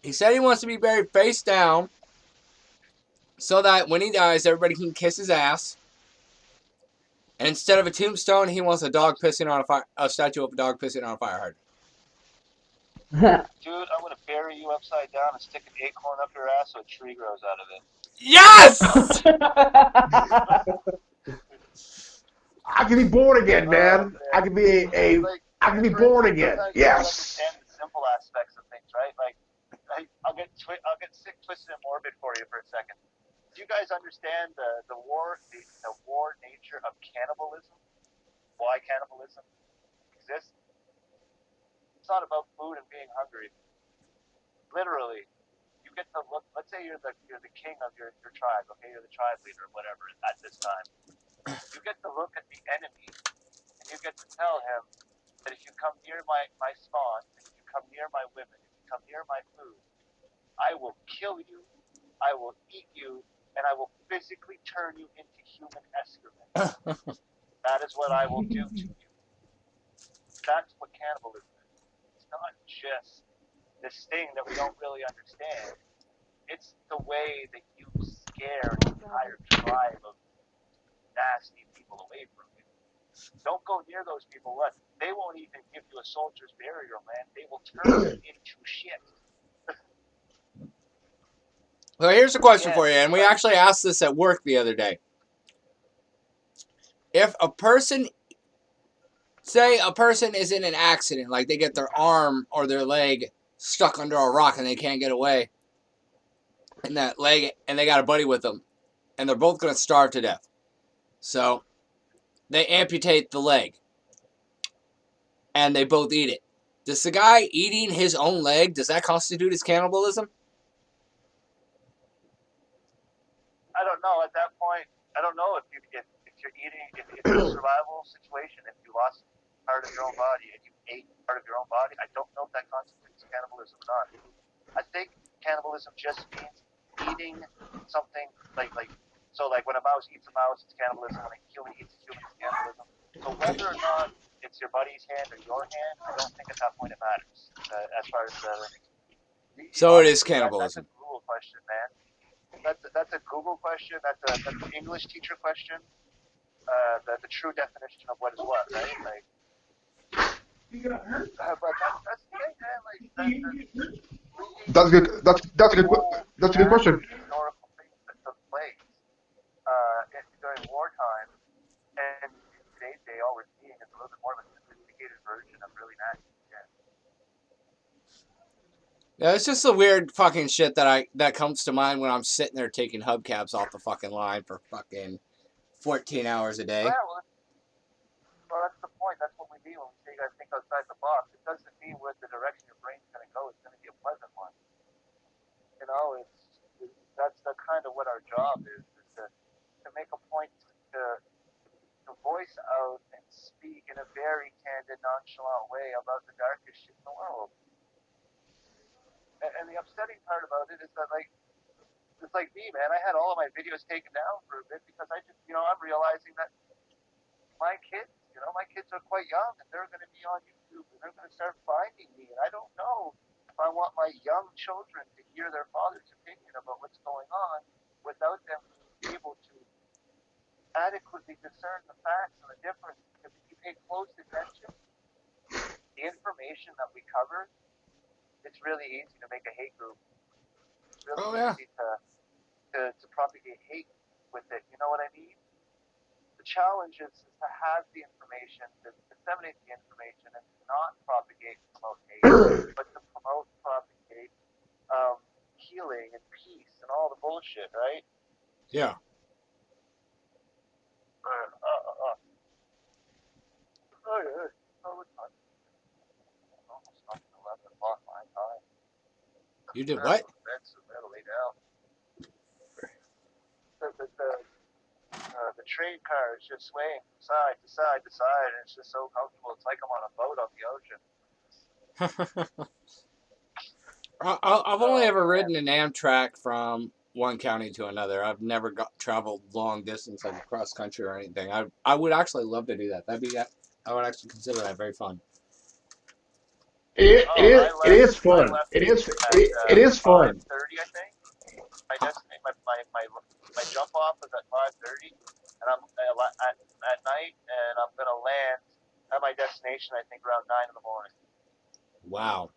He said he wants to be buried face down, so that when he dies, everybody can kiss his ass. And instead of a tombstone, he wants a dog pissing on a statue of a dog pissing on a fire hydrant. Dude, I'm gonna bury you upside down and stick an acorn up your ass so a tree grows out of it. Yes! I can be born again, man. I can be I can be born again. Yes. Understand the simple aspects of things, right? Like, I'll get sick, twisted, and morbid for you for a second. Do you guys understand the war nature of cannibalism? Why cannibalism exists? It's not about food and being hungry. Literally, you get to look. Let's say you're the king of your tribe. Okay, you're the tribe leader, or whatever at this time. You get to look at the enemy, and you get to tell him that if you come near my spawn, if you come near my women, if you come near my food, I will kill you, I will eat you, and I will physically turn you into human excrement. That is what I will do to you. That's what cannibalism is. It's not just this thing that we don't really understand. It's the way that you scare an entire tribe of nasty people away from you. Don't go near those people. What? They won't even give you a soldier's burial, man. They will turn you into shit. So here's a question for you, and we actually asked this at work the other day. If a person, say a person is in an accident, like they get their arm or their leg stuck under a rock and they can't get away, and that leg, and they got a buddy with them, and they're both going to starve to death. So they amputate the leg, and they both eat it. Does the guy eating his own leg, does that constitute as cannibalism? I don't know. At that point, I don't know if you're eating, if it's a survival situation, if you lost part of your own body and you ate part of your own body, I don't know if that constitutes cannibalism or not. I think cannibalism just means eating something like so like when a mouse eats a mouse, it's cannibalism. When a human eats a human, it's cannibalism. So whether or not it's your buddy's hand or your hand, I don't think at that point it matters as far as so it is cannibalism. That's a Google question, man. That's a Google question. That's an English teacher question. The true definition of what is what, right? Like, but that's the thing, man. Like, That's good. That's a good question. Historical things that took place during wartime, and in today's day, all we're seeing is a little bit more of a sophisticated version of really nasty shit. Yeah, it's just the weird fucking shit that comes to mind when I'm sitting there taking hubcaps off the fucking line for fucking 14 hours a day. Well, that's the point. That's what we mean when we say you guys think outside the box. It doesn't mean where the direction your brain's going to go. It's going to be a pleasant one. You know, that's kind of what our job is to make a point to voice out and speak in a very candid, nonchalant way about the darkest shit in the world. And the upsetting part about it is that, like, it's like me, man. I had all of my videos taken down for a bit because I just, I'm realizing that my kids are quite young and they're going to be on YouTube and they're going to start finding me. And I don't know if I want my young children to hear their father's opinion about what's going on without them being able to adequately discern the facts and the difference. Because if you pay close attention, the information that we cover, it's really easy to make a hate group. It's really easy to propagate hate with it. You know what I mean? The challenge is to have the information, to disseminate the information, and to not propagate and promote hate, but to promote, propagate healing and peace and all the bullshit, right? Yeah. Oh, yeah. Almost fucking 11 o'clock my time. You did what? That's lay down. The train car is just swaying from side to side to side, and it's just so comfortable. It's like I'm on a boat on the ocean. I've only ever ridden an Amtrak from one county to another. I've never traveled long distance, like across country or anything. I would actually love to do that. I would actually consider that very fun. It is fun. It is fun. 5:30, I think. My destination, my jump off was at 5:30, and I'm at night, and I'm gonna land at my destination. I think around 9 in the morning. Wow.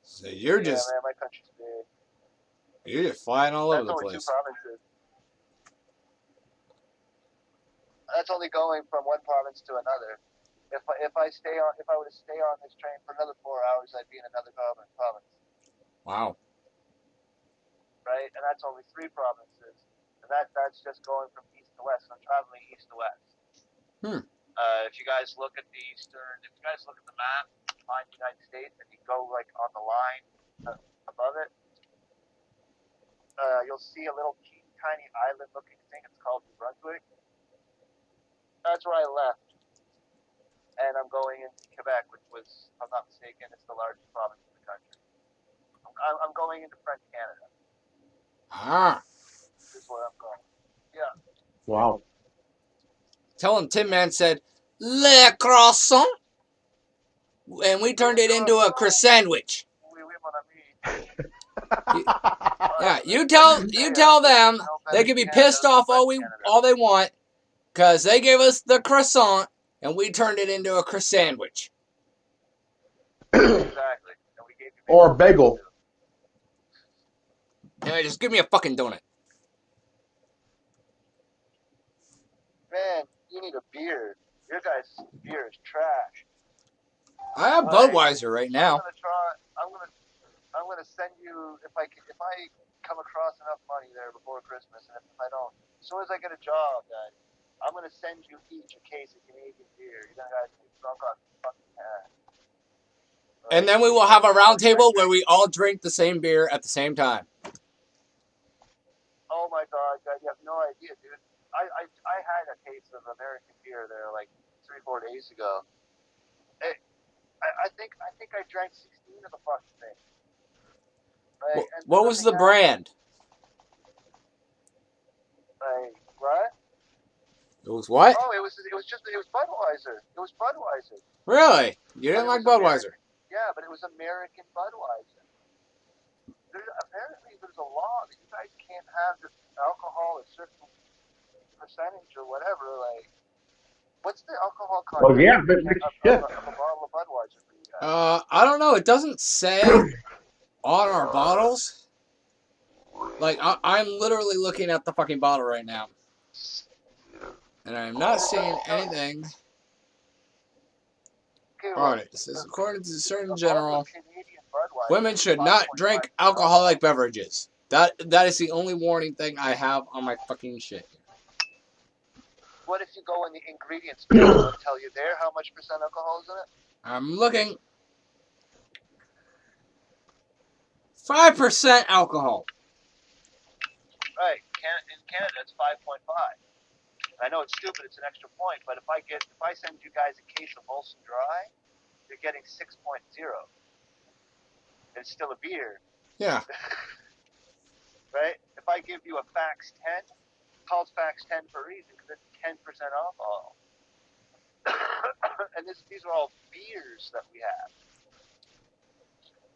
So you're just man, my country's big. You're just flying all over the That's only place. 2 provinces. That's only going from one province to another. If I were to stay on this train for another 4 hours, I'd be in another province. Wow. Right, and that's only 3 provinces, and that's just going from east to west. I'm traveling east to west. If you guys look at the map, find the United States, and you go like on the line above it, you'll see a little tiny island-looking thing. It's called New Brunswick. That's where I left, and I'm going into Quebec, which was, if I'm not mistaken, it's the largest province in the country. I'm going into French Canada. This is where I'm going. Yeah. Wow. Tell him Tin Man said, Le croissant, and we turned it into a croissant sandwich. Yeah, you tell them they can be pissed off all they want, because they gave us the croissant, and we turned it into a croissant sandwich. Exactly. And we gave you or a bagel. Anyway, just give me a fucking donut. Man, you need a beer. Your guys' beer is trash. I have Budweiser right now. I'm gonna send you if I come across enough money there before Christmas, and if I don't, as soon as I get a job, guys, I'm gonna send you each a case of Canadian beer. You're gonna guys be drunk on fucking ass. Right? And then we will have a round table where we all drink the same beer at the same time. Oh my God, guys, you have no idea, dude. I had a case of American beer there like 3-4 days ago. I think I drank 16 of the fucking thing. Right? What was the brand? Like what? It was what? Oh, it was Budweiser. It was Budweiser. Really? You didn't like Budweiser? Yeah, but it was American Budweiser. Apparently there's a law that you guys can't have this alcohol a certain percentage or whatever. Like, what's the alcohol content Well, yeah, of a bottle of Budweiser for you guys? I don't know. It doesn't say on our bottles. Like, I'm literally looking at the fucking bottle right now. And I'm not seeing anything. Alright, it says, according to the Surgeon General, women should not drink alcoholic beverages. That is the only warning thing I have on my fucking shit. What if you go in the ingredients page? I'll tell you there how much percent alcohol is in it? I'm looking. 5% alcohol. Right. In Canada, it's 5.5. I know it's stupid, it's an extra point, but if I send you guys a case of Molson Dry, you're getting 6.0. It's still a beer. Yeah. Right? If I give you a Fax 10, it's called Fax 10 for a reason, because it's 10% alcohol. And these are all beers that we have.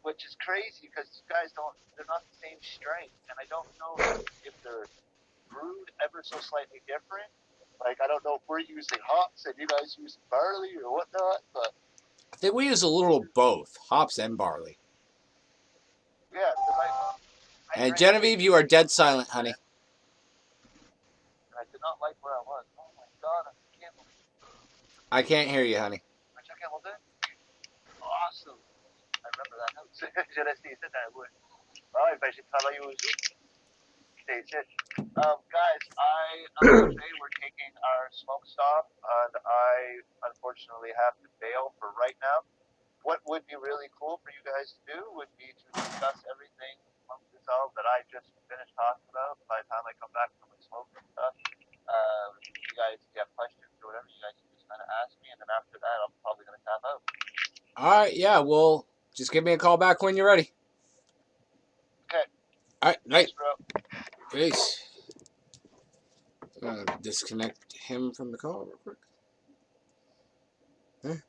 which is crazy because you guys they're not the same strength, and I don't know if they're brewed ever so slightly different. Like, I don't know if we're using hops and you guys using barley or whatnot, but I think we use a little of both, hops and barley. yeah, because I And drank Genevieve, you are dead silent, honey. and I did not like where I was. Oh my god, I can't believe I can't hear you, honey. I took it all day. Awesome. I remember that note. Je restais ici dans la bouche. Ah ouais, ben j'ai travaillé au zoo. J'étais ici. Guys, unfortunately, we're taking our smoke stop, and I unfortunately have to bail for right now. What would be really cool for you guys to do would be to discuss everything amongst yourselves that I just finished talking about by the time I come back from my smoke and stuff. You guys, if you have questions or whatever, you guys can just kind of ask me, and then after that, I'm probably going to tap out. All right, yeah, well, just give me a call back when you're ready. Okay. All right, night. Thanks, bro. Peace. Disconnect him from the call real quick.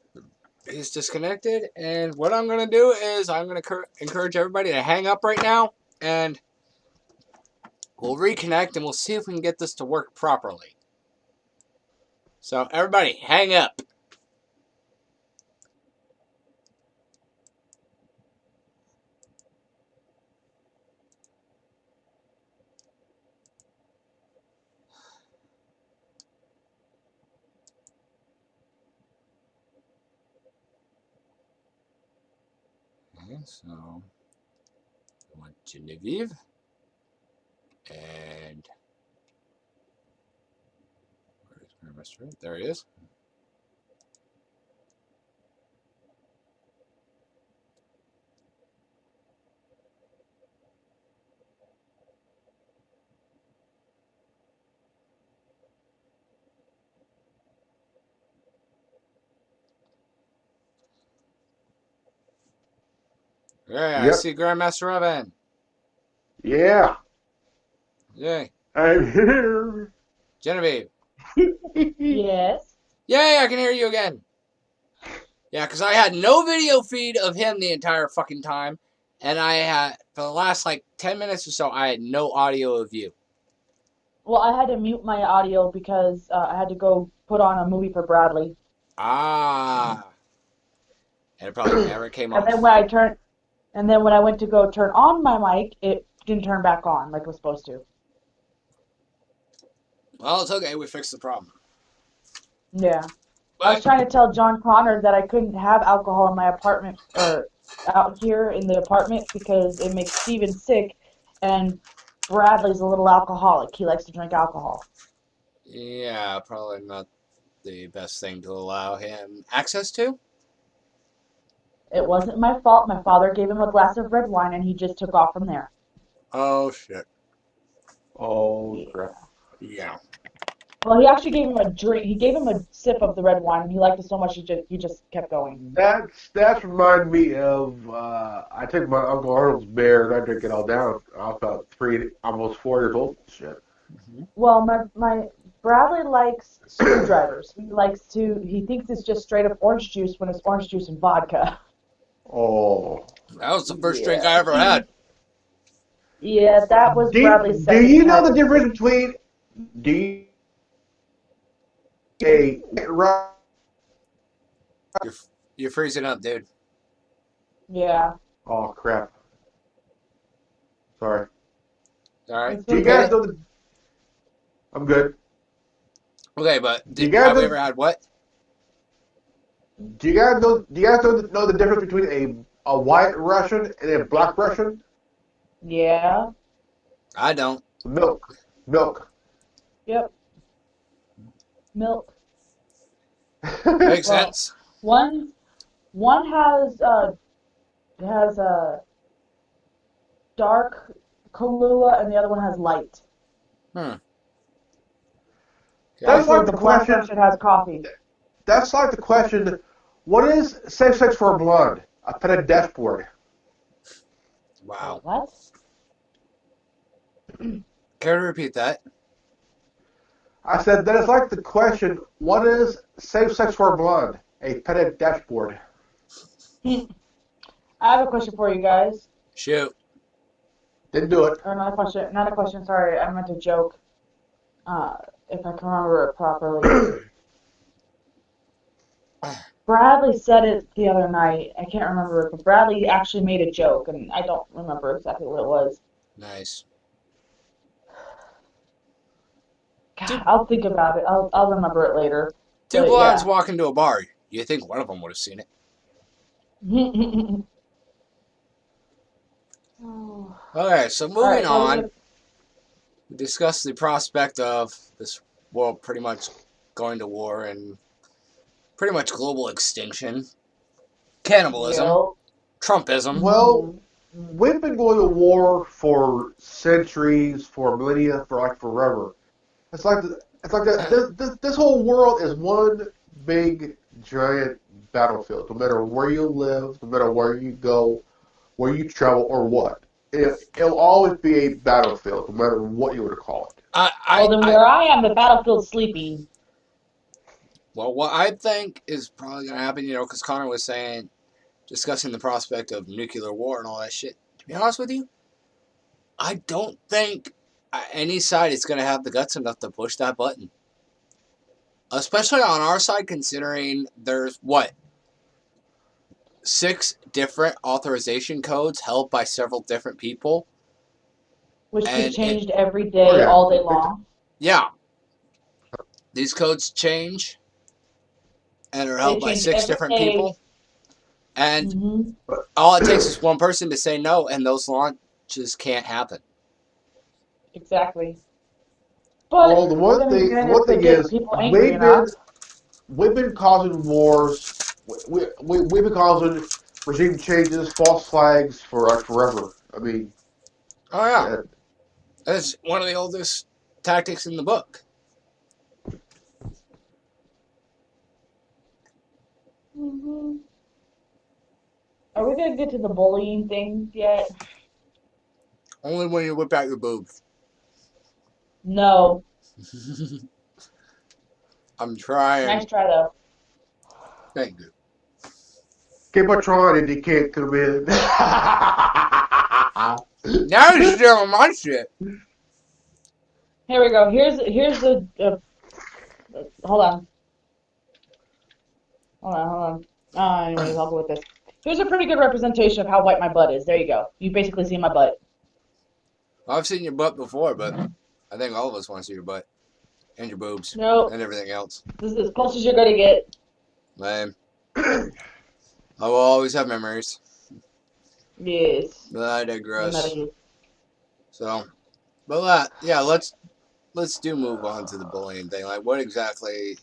He's disconnected, and what I'm going to do is I'm going to encourage everybody to hang up right now, and we'll reconnect, and we'll see if we can get this to work properly. So, everybody, hang up. Okay, so I want Genevieve, and where's Mr. There he is. Yeah, I Yep. see Grandmaster Evan. Yeah. Yay. I'm here. Genevieve. Yes. Yay, I can hear you again. Yeah, because I had no video feed of him the entire fucking time. And I had, for the last like 10 minutes or so, I had no audio of you. Well, I had to mute my audio because I had to go put on a movie for Bradley. Ah. And it probably never came And off. then when I went to go turn on my mic, it didn't turn back on like it was supposed to. Well, it's okay. We fixed the problem. Yeah. I was trying to tell John Connor that I couldn't have alcohol in my apartment or out here in the apartment because it makes Steven sick, and Bradley's a little alcoholic. He likes to drink alcohol. Yeah, probably not the best thing to allow him access to. It wasn't my fault. My father gave him a glass of red wine, and he just took off from there. Oh, shit. Oh, Yeah. crap. Yeah. Well, he actually gave him a drink. He gave him a sip of the red wine, and he liked it so much he just kept going. That's reminded me of I took my Uncle Arnold's beer and I drank it all down. I was about almost 4 years old. Shit. Well, my Bradley likes screwdrivers. He thinks it's just straight up orange juice when it's orange juice and vodka. Oh. That was the first drink I ever had. Yeah, that was Bradley's Do second you know time. the difference between a white Russian? You're freezing up, dude. Yeah. Oh crap! Sorry. All right. It's Do you okay. guys know the? I'm good. Okay, but You guys have we know- ever had what? Do you guys know? Do you guys know the difference between a white Russian and a black Russian? Yeah. I don't. Milk. Yep. Milk. Makes Well, sense. One has a dark Kahlua, and the other one has light. Okay. That's Also, like the the black question. Russian has coffee. That's like the question. What is safe sex for a blonde? I put a dashboard. Wow. What? Care to repeat that? I said that is like the question. What is safe sex for a blonde? A petted dashboard. I have a question for you guys. Shoot. Didn't do it. Or not a question. Not a question. Sorry, I meant a joke. Uh, if I can remember it properly. Bradley said it the other night. I can't remember it, but Bradley actually made a joke, and I don't remember exactly what it was. Nice. God, I'll think about it. I'll remember it later. Two But blondes yeah. walk into a bar. You think one of them would have seen it? All Okay, so moving right. So on, we discussed the prospect of this world pretty much going to war and pretty much global extinction, cannibalism, yep. Trumpism. Well, Mhm. we've been going to war for centuries, for millennia, for like forever. This whole world is one big giant battlefield. No matter where you live, no matter where you go, where you travel, or what, it'll always be a battlefield, no matter what you would call it. Well, then where I am, the battlefield's sleeping. Well, what I think is probably going to happen, because Connor was saying, discussing the prospect of nuclear war and all that shit. To be honest with you, I don't think any side is going to have the guts enough to push that button. Especially on our side, considering there's, 6 different authorization codes held by several different people. Which get And changed every day, yeah. all day long. Yeah, these codes change and are They held by change 6 every different day. people. And Mm-hmm. all it takes is one person to say no, and those launches can't happen. Exactly. But Well, then the again, if one they thing get is, people angry enough, we've been causing wars. We've been causing regime changes, false flags for like forever. I mean, Oh, yeah. and That's one of the oldest tactics in the book. hmm are we gonna get to the bullying thing yet? Only when you whip out your boobs. No. I'm trying. Nice try though. Thank you. keep on trying and you can't come in. Now you're stealing my shit. Here we go. Here's the hold on. Hold on. Anyways, I'll go with this. Here's a pretty good representation of how white my butt is. There you go. You basically see my butt. I've seen your butt before, but I think all of us want to see your butt. And your boobs. No, And everything else. this is as close as you're gonna get. Lame. I will always have memories. Yes. But I And that digress. is. So, yeah, let's do move on to the bullying thing. Like, what exactly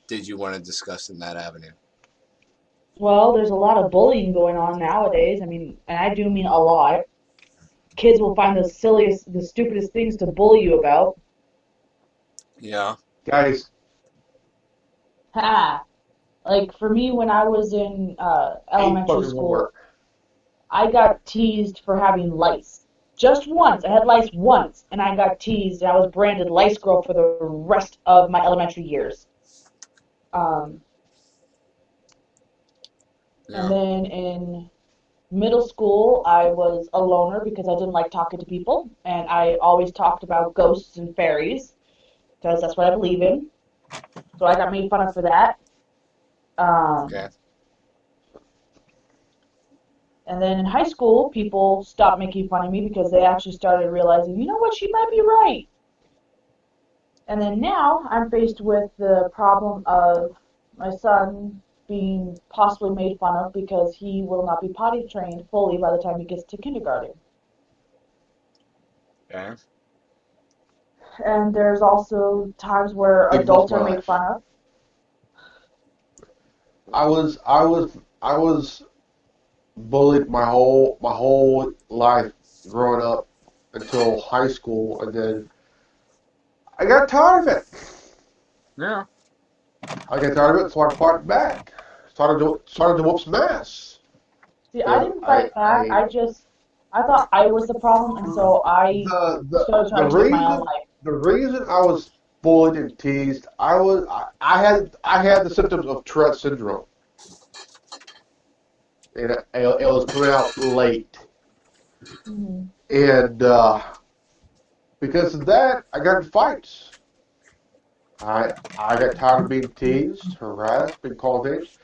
did you want to discuss in that avenue? Well, there's a lot of bullying going on nowadays. I mean, and I do mean a lot. Kids will find the silliest, the stupidest things to bully you about. Yeah. Guys, Ha! Like for me, when I was in ain't elementary fucking gonna school, work. I got teased for having lice. Just once. I had lice once, and I got teased. And I was branded lice girl for the rest of my elementary years. Um, and Yeah. then in middle school, I was a loner because I didn't like talking to people, and I always talked about ghosts and fairies because that's what I believe in. So I got made fun of for that. Okay. Um, and then in high school, people stopped making fun of me because they actually started realizing, you know what, she might be right. And then now I'm faced with the problem of my son being possibly made fun of because he will not be potty trained fully by the time he gets to kindergarten. Okay. And there's also times where Big most adults of are my made life. fun of. I was bullied my whole life growing up until high school, and then I got tired of it. Yeah. I got tired of it, so I fought back. Started to whoop some ass. See, I But didn't fight back. I thought I was the problem, and so I started the trying to take my own reason life. I was bullied and teased, I had the symptoms of Tourette syndrome. and it was coming out late. Mm-hmm. And because of that, I got in fights. I got tired of being teased, harassed, being called names,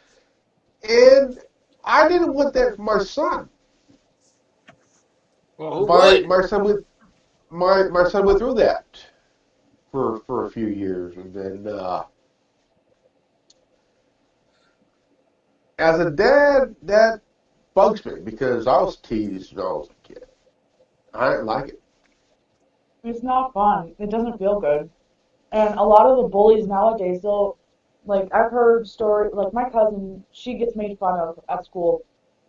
and I didn't want that for my son. Well, who My would? my son went my son went through that for a few years, and then as a dad, that bugs me because I was teased when I was a kid. I didn't like it. It's not fun. It doesn't feel good. And a lot of the bullies nowadays, they'll, like, I've heard stories, like, my cousin, she gets made fun of at school.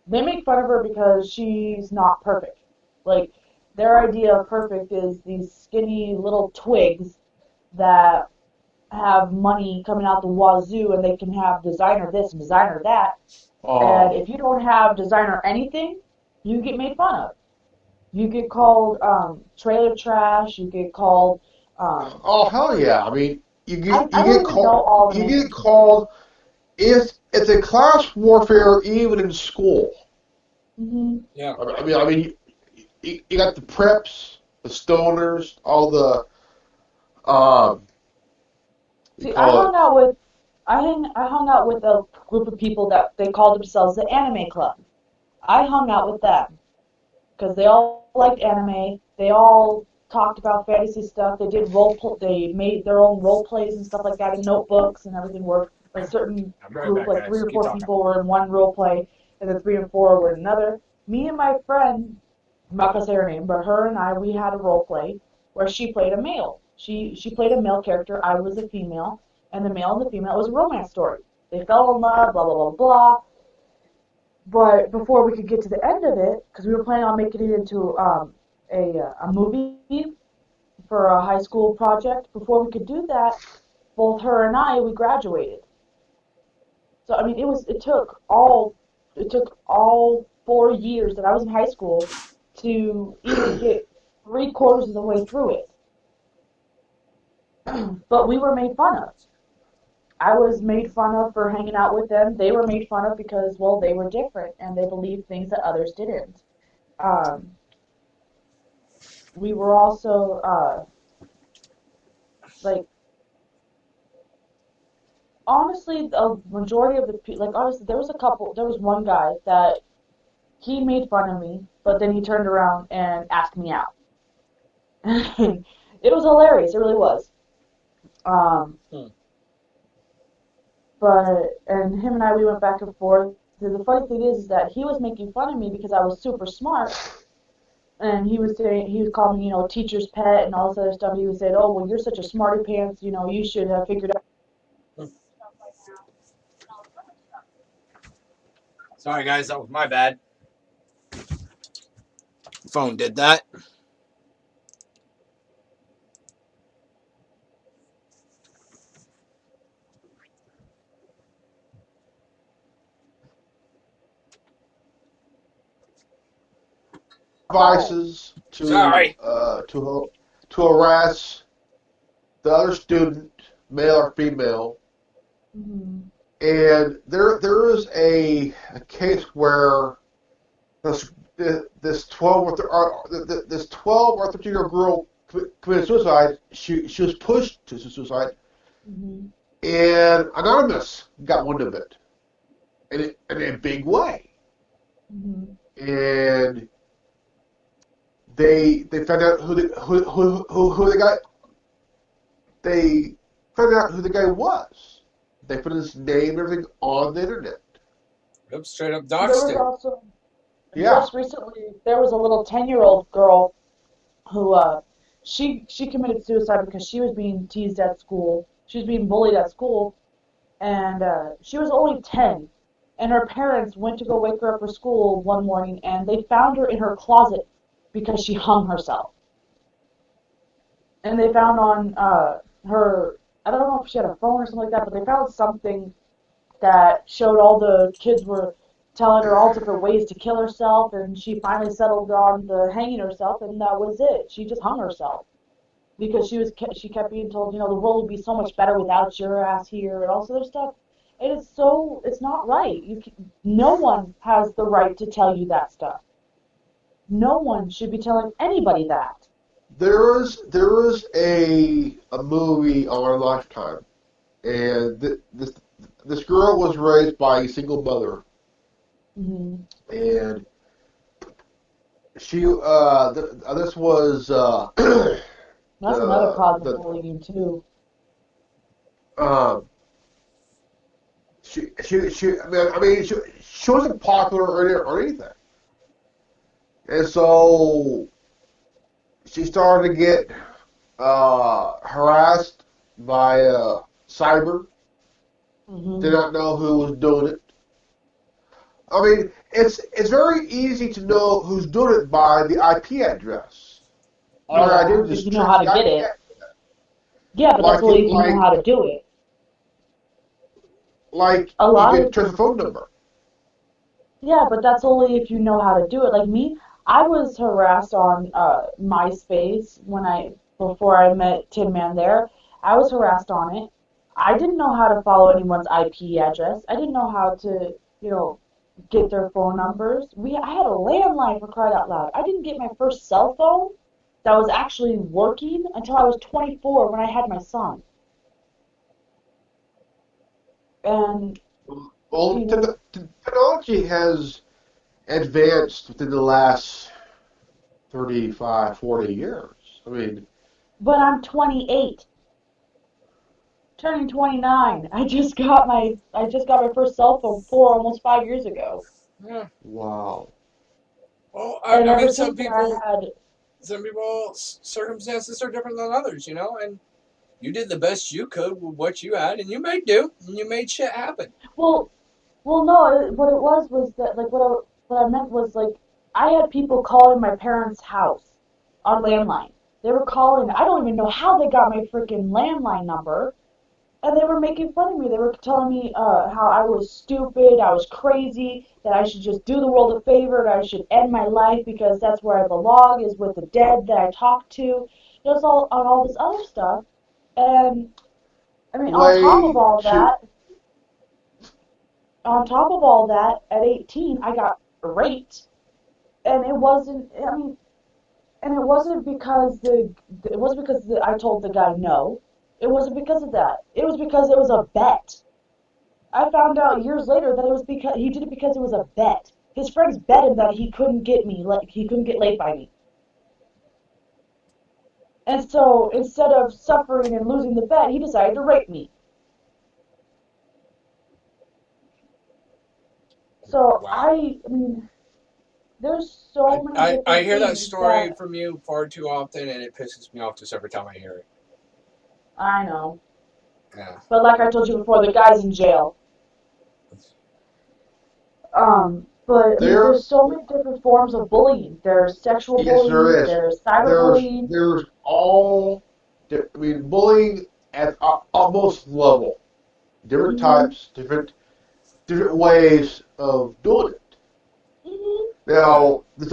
They make fun of her because she's not perfect. Like, their idea of perfect is these skinny little twigs that have money coming out the wazoo and they can have designer this and designer that. And Oh, if you don't have designer anything, you get made fun of. You get called trailer trash. You get called. Um, oh hell yeah! I mean, I don't even know all the you get names. called. It's a class warfare even in school. Hmm. Yeah. You got the preps, the stoners, all the um, you See, I call hung it. out with I hung out with a group of people that they called themselves the Anime Club. I hung out with them because they all liked anime. They all talked about fantasy stuff. They did they made their own role plays and stuff like that in notebooks and everything. Where a certain I'll be right group, back, like three guys. or Keep four talking. people, were in one role play, and then three and four were in another. Me and my friend, I'm not gonna say her name, but her and I, we had a role play where she played a male. She played a male character. I was a female, and the male and the female, it was a romance story. They fell in love, blah blah blah blah. But before we could get to the end of it, because we were planning on making it into a movie for a high school project, before we could do that, both her and I, we graduated. So I mean, it took all 4 years that I was in high school to even get three-quarters of the way through it. But we were made fun of. I was made fun of for hanging out with them. They were made fun of because, well, they were different and they believed things that others didn't. Um, we were also like honestly a majority of the people, like honestly there was one guy that he made fun of me, but then he turned around and asked me out. It was hilarious, it really was. um Hmm. and him and I, we went back and forth. The funny thing is that he was making fun of me because I was super smart, and he was calling me, teacher's pet and all this other stuff. He was saying, oh, well, you're such a smarty pants, you should have figured out. Sorry, guys. That was my bad. Phone did that. Oh. Devices Sorry. to harass the other student, male or female. Hmm. And there is a case where this 12 or 13-year-old girl committed suicide. She was pushed to suicide, Hmm. and Anonymous got wind of it in a big way. Hmm. And they found out who the guy they found out who the guy was. They put his name and everything on the internet. Yep, straight up There doxed was him. also Yeah. just recently there was a little 10-year-old girl who she committed suicide because she was being teased at school. She was being bullied at school, and she was only 10. And her parents went to go wake her up for school one morning, and they found her in her closet because she hung herself. And they found on her, I don't know if she had a phone or something like that, but they found something that showed all the kids were telling her all different ways to kill herself, and she finally settled on the hanging herself, and that was it. She just hung herself because she kept being told, the world would be so much better without your ass here and all this other stuff. It's not right. No one has the right to tell you that stuff. No one should be telling anybody that. There is a movie on our Lifetime, and this girl was raised by a single mother, Hmm. and this was That's another cause of the bullying too. um she wasn't popular or anything, and so she started to get harassed by cyber. Did Hmm. not know who was doing it. I mean, it's very easy to know who's doing it by the IP address. All I Yeah, did if is you know check how the to get IP it. address. Yeah, but that's Like only it, if you know how to do it. like A you lot could of trace a phone number. Yeah, but that's only if you know how to do it. Like me, I was harassed on MySpace before I met Tin Man there. I was harassed on it. I didn't know how to follow anyone's IP address. I didn't know how to, get their phone numbers. I had a landline for crying out loud. I didn't get my first cell phone that was actually working until I was 24 when I had my son. And, Well, you know, technology has advanced within the last 35, 40 years. I mean, but I'm 28. Turning 29. I just got my first cell phone almost 5 years ago. Yeah. wow. Well, And I ever mean, since then I've had some people's circumstances are different than others, you know, and you did the best you could with what you had, and you made do, and you made shit happen. well no, what it was that like what I meant was like I had people calling my parents' house on landline. They were calling. I don't even know how they got my freaking landline number. And they were making fun of me. They were telling me how I was stupid, I was crazy, that I should just do the world a favor, that I should end my life because that's where I belong, is with the dead that I talk to. It was all on all this other stuff. And I mean, Way to on top of all that, at 18, I got raped, and it wasn't. I mean, and it wasn't because I told the guy no. It wasn't because of that. It was because it was a bet. I found out years later that it was because he did it because it was a bet. His friends bet him that he couldn't get laid by me. And so instead of suffering and losing the bet, he decided to rape me. So Wow. I mean, there's so many I different hear that things story that from you far too often, and it pisses me off just every time I hear it. I know. Yeah. But like I told you before, the guy's in jail. But I mean, there. there's so many different forms of bullying. There's sexual Yes, bullying. there is. There's There's cyberbullying. there's all. I mean, bullying at almost level. Different Mhm. types, different ways of doing it. Mhm. Yeah. Now, there's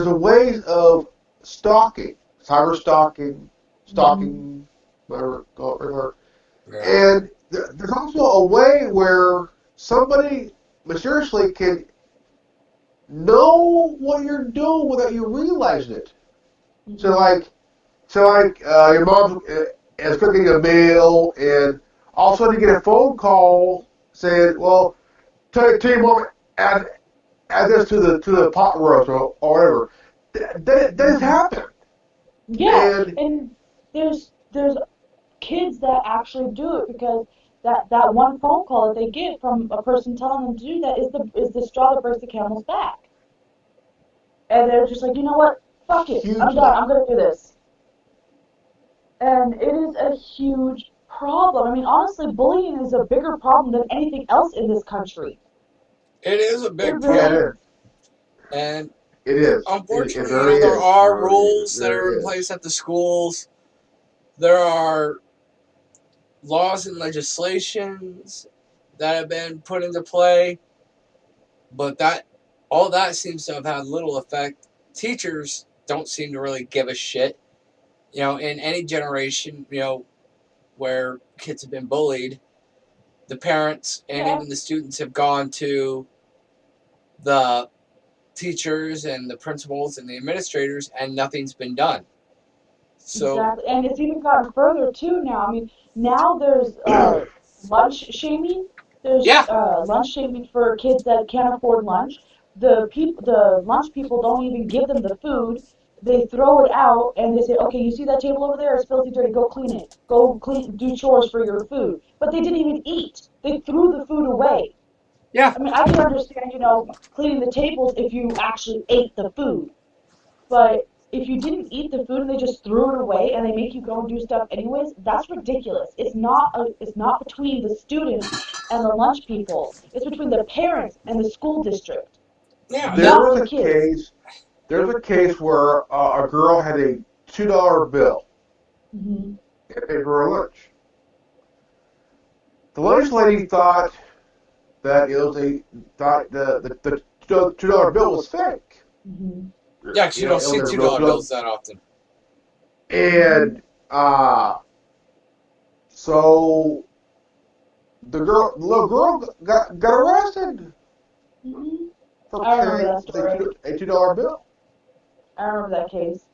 a ways of stalking, cyber stalking, Mhm. stalking, whatever. Yeah. And there's also a way where somebody mysteriously can know what you're doing without you realizing it. So Mhm. like, your mom is cooking a meal, and all of a sudden you get a phone call saying, "Well, tell your mom add this to the pot roast or whatever." That has Mhm. happened, Yeah, and and there's kids that actually do it because that one phone call that they get from a person telling them to do that is the straw that breaks the camel's back. And they're just like, you know what? Fuck it. I'm done. hugely. I'm gonna do this. And it is a huge problem. I mean, honestly, bullying is a bigger problem than anything else in this country. It is a It big Yeah, really it problem, is. is. and It is. It unfortunately, you know, very there is. are Very, rules that are in very place is. at the schools. There are laws and legislations that have been put into play, but that all that seems to have had little effect. Teachers don't seem to really give a shit. You know, in any generation, you know, where kids have been bullied, the parents and Yeah. even the students have gone to the teachers and the principals and the administrators, and nothing's been done. So Exactly, and it's even gotten further too now. I mean, now there's lunch shaming. There's yeah, lunch shaming for kids that can't afford lunch. The lunch people don't even give them the food. They throw it out and they say, okay, you see that table over there? It's filthy dirty. Go clean it. Go clean, do chores for your food. But they didn't even eat. They threw the food away. yeah, I mean, I can understand, cleaning the tables if you actually ate the food. But if you didn't eat the food and they just threw it away and they make you go and do stuff anyways, that's ridiculous. It's not between the students and the lunch people. It's between the parents and the school district, yeah. There not was the a kids. case. There's a case where a girl had a $2 bill Hmm. and paid for her lunch. The lunch lady thought that it was a thought the $2 bill was fake. Hmm. Yeah, 'cause you don't It was see a real $2 bill. bills that often. Hmm. And so the little girl got arrested Hmm. for I remember carrying that story. a $2 bill. I remember that case.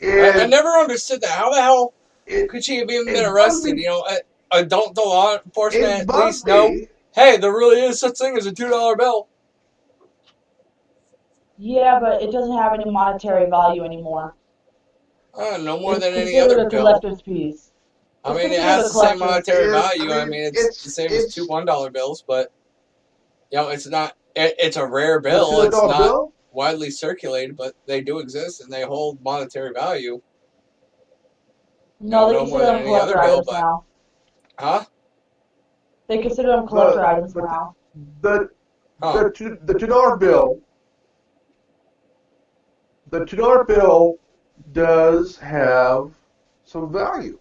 I And never understood that. How the hell it could she have even been it bugged arrested? me. Don't the law enforcement It at least bugged know? me. Hey, there really is such thing as a $2 bill. Yeah, but it doesn't have any monetary value anymore. No more It's than any other considered a bill. collector's piece. I It's mean, it considered has a the same collector's. monetary I value. I mean, mean, it's the same as two it's $1 bills, but it's not. It's a rare the bill. $2 It's not bill. widely circulated, but they do exist and they hold monetary value. No, they No more consider than them any other collector bill. items But now. huh? They consider them collector The items but now. the Huh? the $2 bill. The $2 bill does have some value.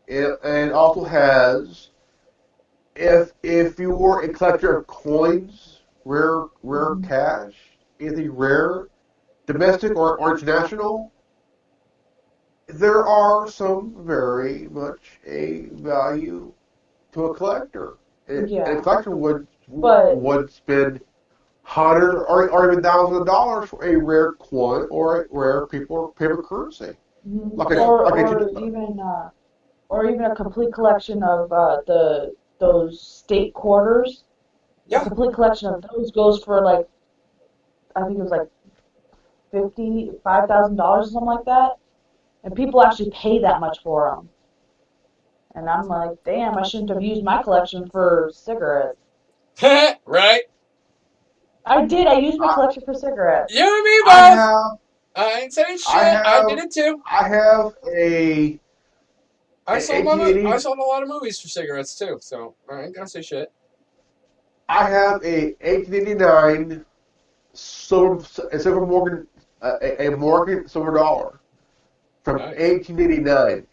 And also has, if you were a collector of coins, rare Hmm. cash, anything rare, domestic or international, there are some very much a value to a collector. And a Yeah, collector but would spend hundreds or even thousands of dollars for a rare coin or a rare paper currency, mhm. like Yeah. Or even a complete collection of the those state quarters. A Yeah. complete collection of those goes for like I think it was like $55,000 or something like that, and people actually pay that much for them. And I'm like, damn, I shouldn't have used my collection for cigarettes. Right. I did. I used my I collection for cigarettes. You and me I both. have I ain't saying I shit. I did have it too. I have I an sold I 1880 sold a lot of movies for cigarettes too. So I ain't gonna say shit. I have a 1889 silver Morgan a Morgan silver dollar from Nice. 1889,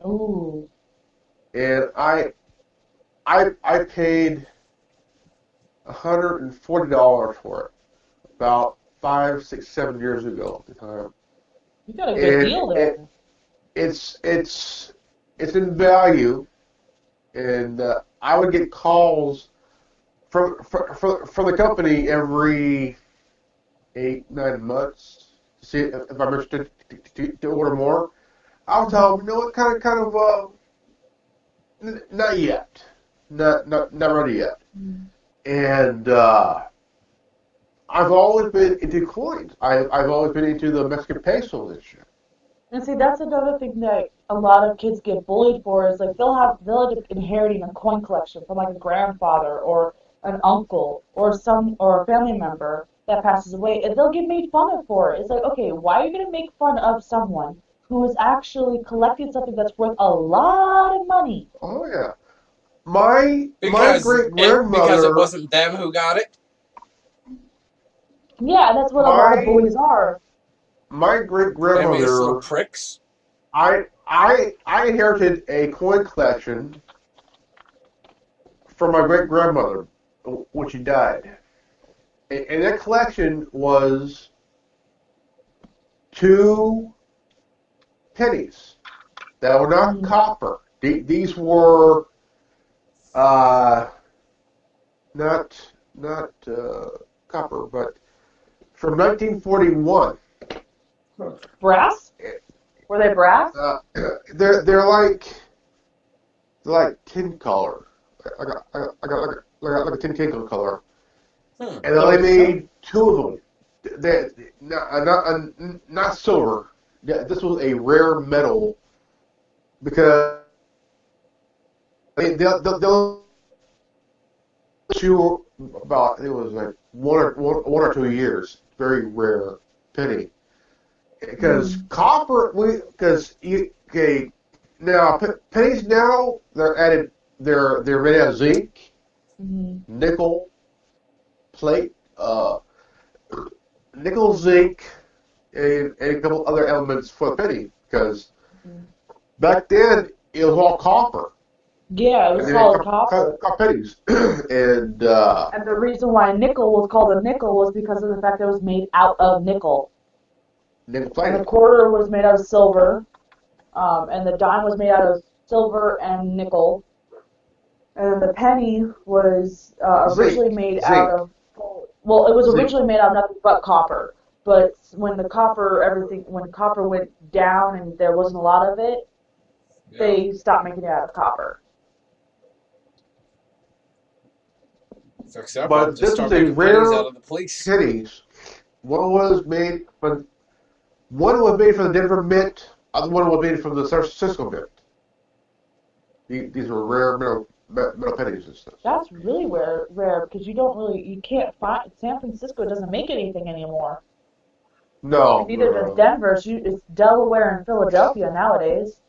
Ooh. and I paid $140 for it about 5, 6, 7 years ago at the time, You got a good and deal there. it's it's in value, and I would get calls from the company every 8, 9 months to see if I'm interested to order more. I'll tell them, what, not yet, not ready yet. Mm. And I've always been into coins. I've always been into the Mexican peso and shit. And see, that's another thing that a lot of kids get bullied for is like they'll end up inheriting a coin collection from like a grandfather or an uncle or a family member that passes away, and they'll get made fun of for it. It's like, okay, why are you gonna make fun of someone who is actually collecting something that's worth a lot of money? Oh yeah, my great Because it grandmother, wasn't them who got it. Yeah, that's what a lot of my bullies are. my great Envious little grandmother, pricks. I inherited a coin collection from my great grandmother when she died, and that collection was 2 pennies that were not Hmm. copper. These were Uh, not copper, but from 1941. Brass? Were they brass? They're like tin color. I got like a tin color, and they only made two of them. They, not silver. Yeah, this was a rare metal because they'll you about it was like one or 2 years. Very rare penny because copper. Okay, now pennies now they're made out of zinc, nickel, plate, nickel, zinc, and a couple other elements for the penny because back then it was all copper. Yeah, it was called copper. Pennies. and And the reason why nickel was called a nickel was because of the fact that it was made out of nickel. nickel And plated. the quarter was made out of silver, and the dime was made out of silver and nickel. And the penny was originally made out of, well, it was originally made out of nothing but copper. But when when copper went down and there wasn't a lot of it, they stopped making it out of copper. Fix that But problem. Just this start was a making pennies rare out of the police. pennies. One was made from the Denver Mint. Other one was made from the San Francisco Mint. These were rare metal pennies and stuff. That's really rare because you can't find, San Francisco doesn't make anything anymore. No. And neither does Denver. It's Delaware and Philadelphia nowadays.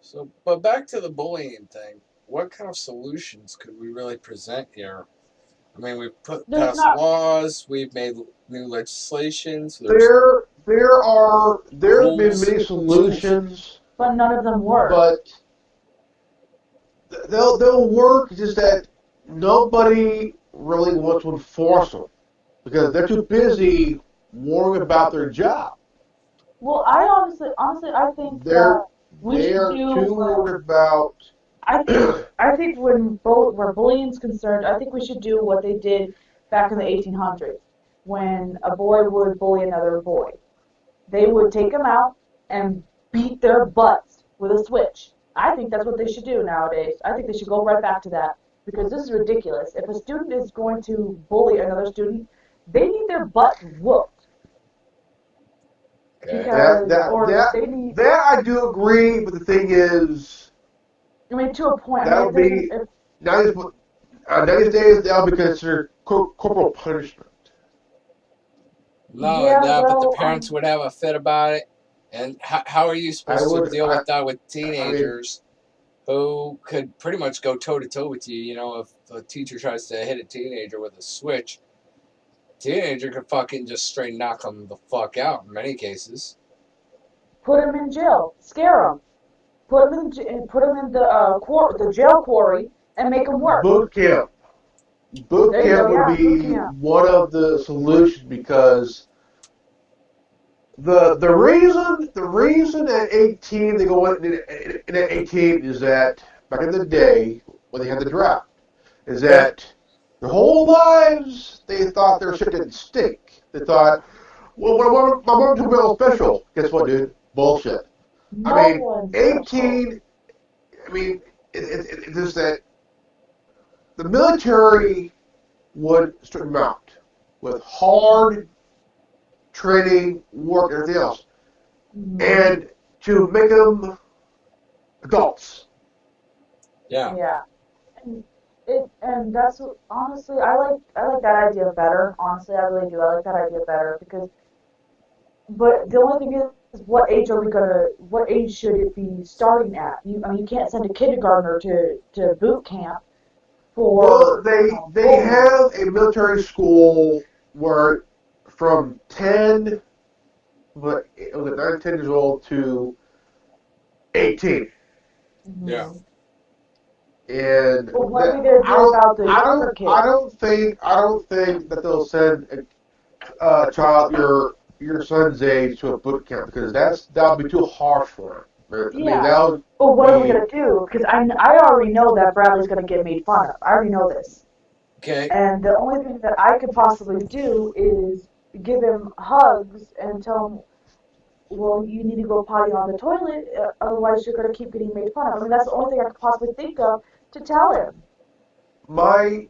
So, but back to the bullying thing. What kind of solutions could we really present here? I mean, we've passed laws, we've made new legislations. There's been many solutions, but none of them work. But they'll work. Just that nobody really wants to enforce them because they're too busy worrying about their job. Well, I honestly, I think that we should do. Too worried about. I think where bullying is concerned, I think we should do what they did back in the 1800s, when a boy would bully another boy. They would take them out and beat their butts with a switch. I think that's what they should do nowadays. I think they should go right back to that because this is ridiculous. If a student is going to bully another student, they need their butt whooped. Okay. That I do agree, but the thing is, I mean, to a point. That'll be nowadays that'll be considered corporal punishment. No, but the parents would have a fit about it. And how are you supposed to deal with that with teenagers who could pretty much go toe-to-toe with you? You know, if a teacher tries to hit a teenager with a switch, teenager could fucking just straight knock them the fuck out in many cases. Put them in jail. Scare them. Put them in the jail quarry and make them work. Boot camp. Boot camp would be one of the solutions because the reason at 18 they go in at 18 is that back in the day when they had the draft is that their whole lives they thought their shit didn't stink. They thought, well, my mom took me all special. Guess what, dude? Bullshit. I mean, 18. I mean, it's just that the military would straighten them out with hard training, work, and everything else, and to make them adults. Yeah. Yeah. And that's honestly, I like that idea better. Honestly, I really do. I like that idea better because. But the only thing is, what age should it be starting at? You can't send a kindergartner to boot camp for. Well, they have a military school where from 10, what was it, 9, 10 years old to 18. Yeah. And but what are they going to do about the younger kids? I don't think that they'll send a child your son's age to a boot camp because that'll be too harsh for him. I mean, Yeah. that would But what are we be gonna do? Because I already know that Bradley's gonna get made fun of. I already know this. Okay. And the only thing that I could possibly do is give him hugs and tell him, well, you need to go potty on the toilet, otherwise you're gonna keep getting made fun of. I mean, that's the only thing I could possibly think of to tell him. my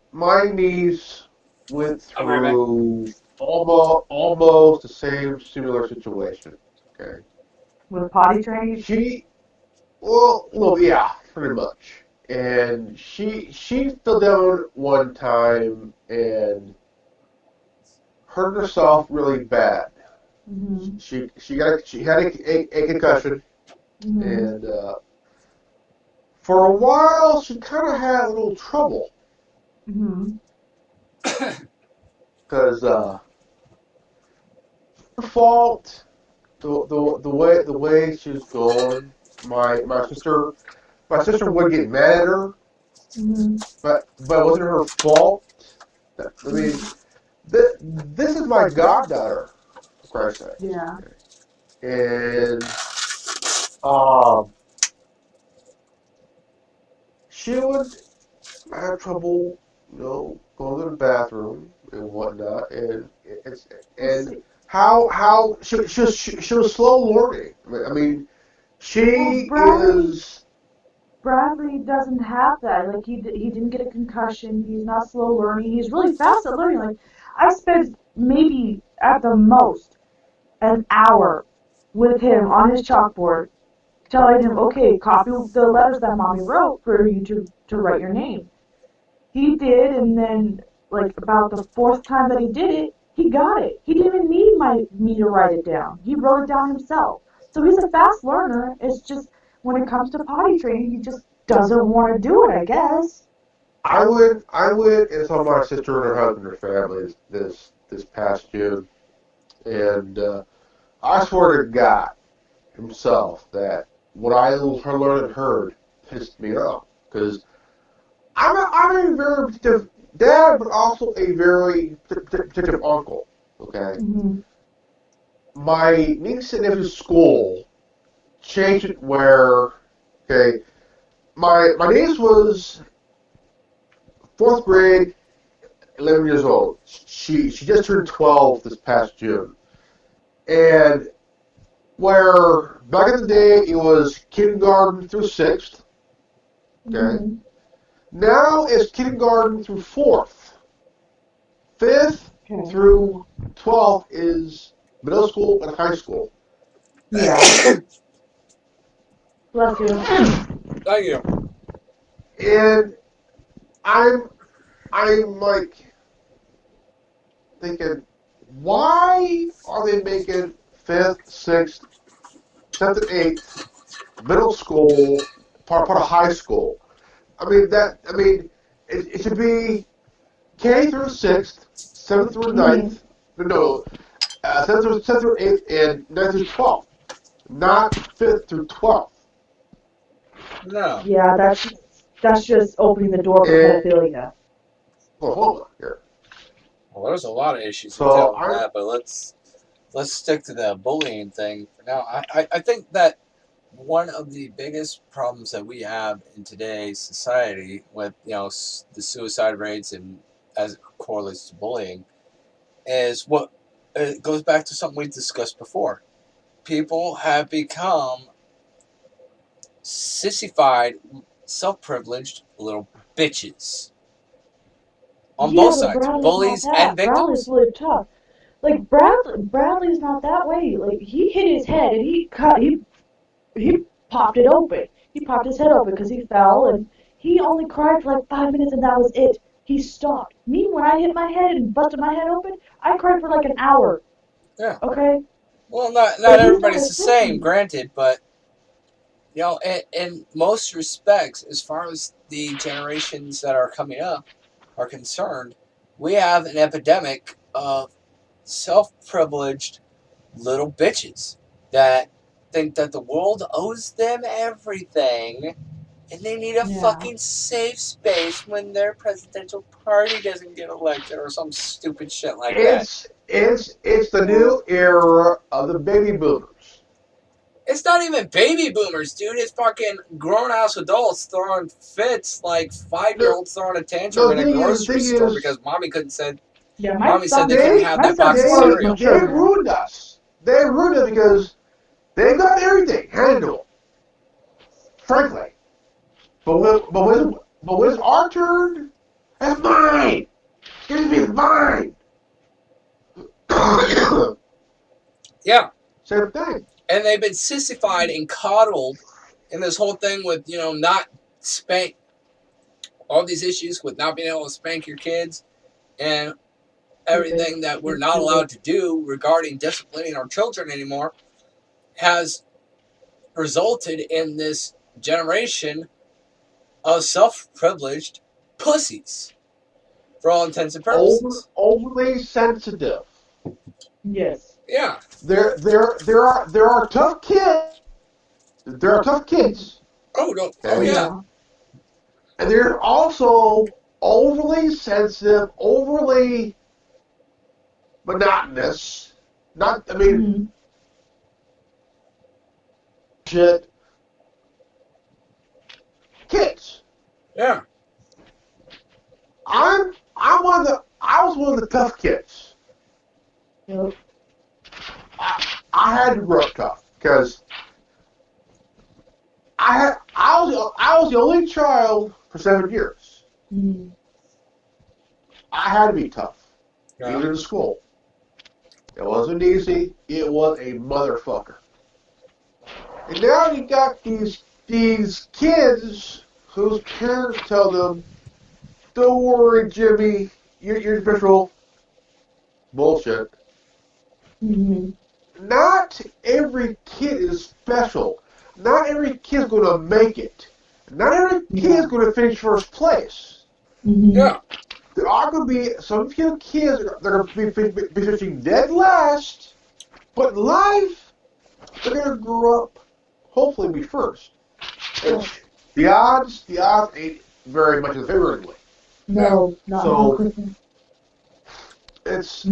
niece went I'll be right back. through almost the same similar situation. Okay, With potty training? she yeah, pretty much. And she fell down one time and hurt herself really bad. Mm-hmm. She had a concussion, Mm-hmm. and for a while she kind of had a little trouble Mm-hmm. because her fault. The way she was going, my sister would get mad at her, Mm-hmm. but it wasn't her fault. I mean, this is my goddaughter, for Christ's sakes. Yeah. And um, she would have trouble, going to the bathroom and whatnot, Well, and see, how she was slow learning. I mean, well, she Bradley is. Bradley doesn't have that. Like he didn't get a concussion. He's not slow learning. He's really fast at learning. Like I spent maybe at the most an hour with him on his chalkboard, telling him, okay, copy the letters that mommy wrote for you to write your name. He did, and then like about the fourth time that he did it, he got it. He didn't even need me to write it down. He wrote it down himself. So he's a fast learner. It's just when it comes to potty training, he just doesn't want to do it, I guess. I went and saw my sister and her husband and her family this past June, and I swear to God himself that what I learned and heard pissed me off because I'm a very protective dad, but also a very protective uncle. Okay, Hmm. my niece and nephew's school changed it where, okay, my niece was fourth grade, 11 years old. She just turned 12 this past June, and where back in the day it was kindergarten through sixth. Okay, Hmm. now it's kindergarten through fourth. Fifth Okay. through 12th is middle school and high school. Yeah. Bless you. Thank you. And I'm I'm like thinking, why are they making fifth, sixth, seventh, and eighth middle school part of high school? I mean, it should be K through sixth, seventh through Hmm. ninth. No, seventh through eighth, and ninth through 12th, not fifth through 12th. No. Yeah, that's just opening the door for And pedophilia. well, hold on here. Well, there's a lot of issues So entailed in that, but let's stick to the bullying thing for now. I think that one of the biggest problems that we have in today's society with the suicide rates and as it correlates to bullying is what it goes back to something we discussed before. People have become sissified, self-privileged little bitches on Yeah, both but sides, Bradley's not bullies and that. Bradley's victims. really tough. Like Bradley's not that way. Like he hit his head and he popped it open. He popped his head open because he fell and he only cried for like 5 minutes and that was it. He stopped. Me, when I hit my head and busted my head open, I cried for like an hour. Yeah. Okay, Well, not but he's not a everybody's the same, sissy. granted, but in most respects, as far as the generations that are coming up are concerned, we have an epidemic of self-privileged little bitches that think that the world owes them everything and they need a Yeah. fucking safe space when their presidential party doesn't get elected or some stupid shit like that. it's the Well, new era of the baby boomers. It's not even baby boomers, dude. It's fucking grown-ass adults throwing fits like 5-year-olds throwing a tantrum in a grocery store because mommy couldn't said. Yeah, Mommy said they couldn't have that box of cereal. They ruined us. They ruined us because they got everything handed to them. Frankly. But when it's our turn, that's mine. Excuse me, it's mine. Yeah. Same thing. And they've been sissified and coddled in this whole thing with, not spank, all these issues with not being able to spank your kids and everything that we're not allowed to do regarding disciplining our children anymore has resulted in this generation of self-privileged pussies for all intents and purposes. Overly sensitive. Yes. Yeah. There are tough kids. There are tough kids. Oh yeah. And they're also overly sensitive, overly monotonous. Shit. Kids. Yeah. I was one of the tough kids. Yep. I had to grow up tough because I was the only child for 7 years. Mm. I had to be tough, Yeah. even in school. It wasn't easy. It was a motherfucker. And now you got these kids whose parents tell them, "Don't worry, Jimmy, you're special." Bullshit. Mm-hmm. Not every kid is special. Not every kid's going to make it. Not every kid's going to finish first place. Mm-hmm. Yeah. There are going to be some few kids that are going to be finishing dead last, but in life, they're going to grow up, hopefully be first. The odds ain't very much in favor of it. No, not So, it's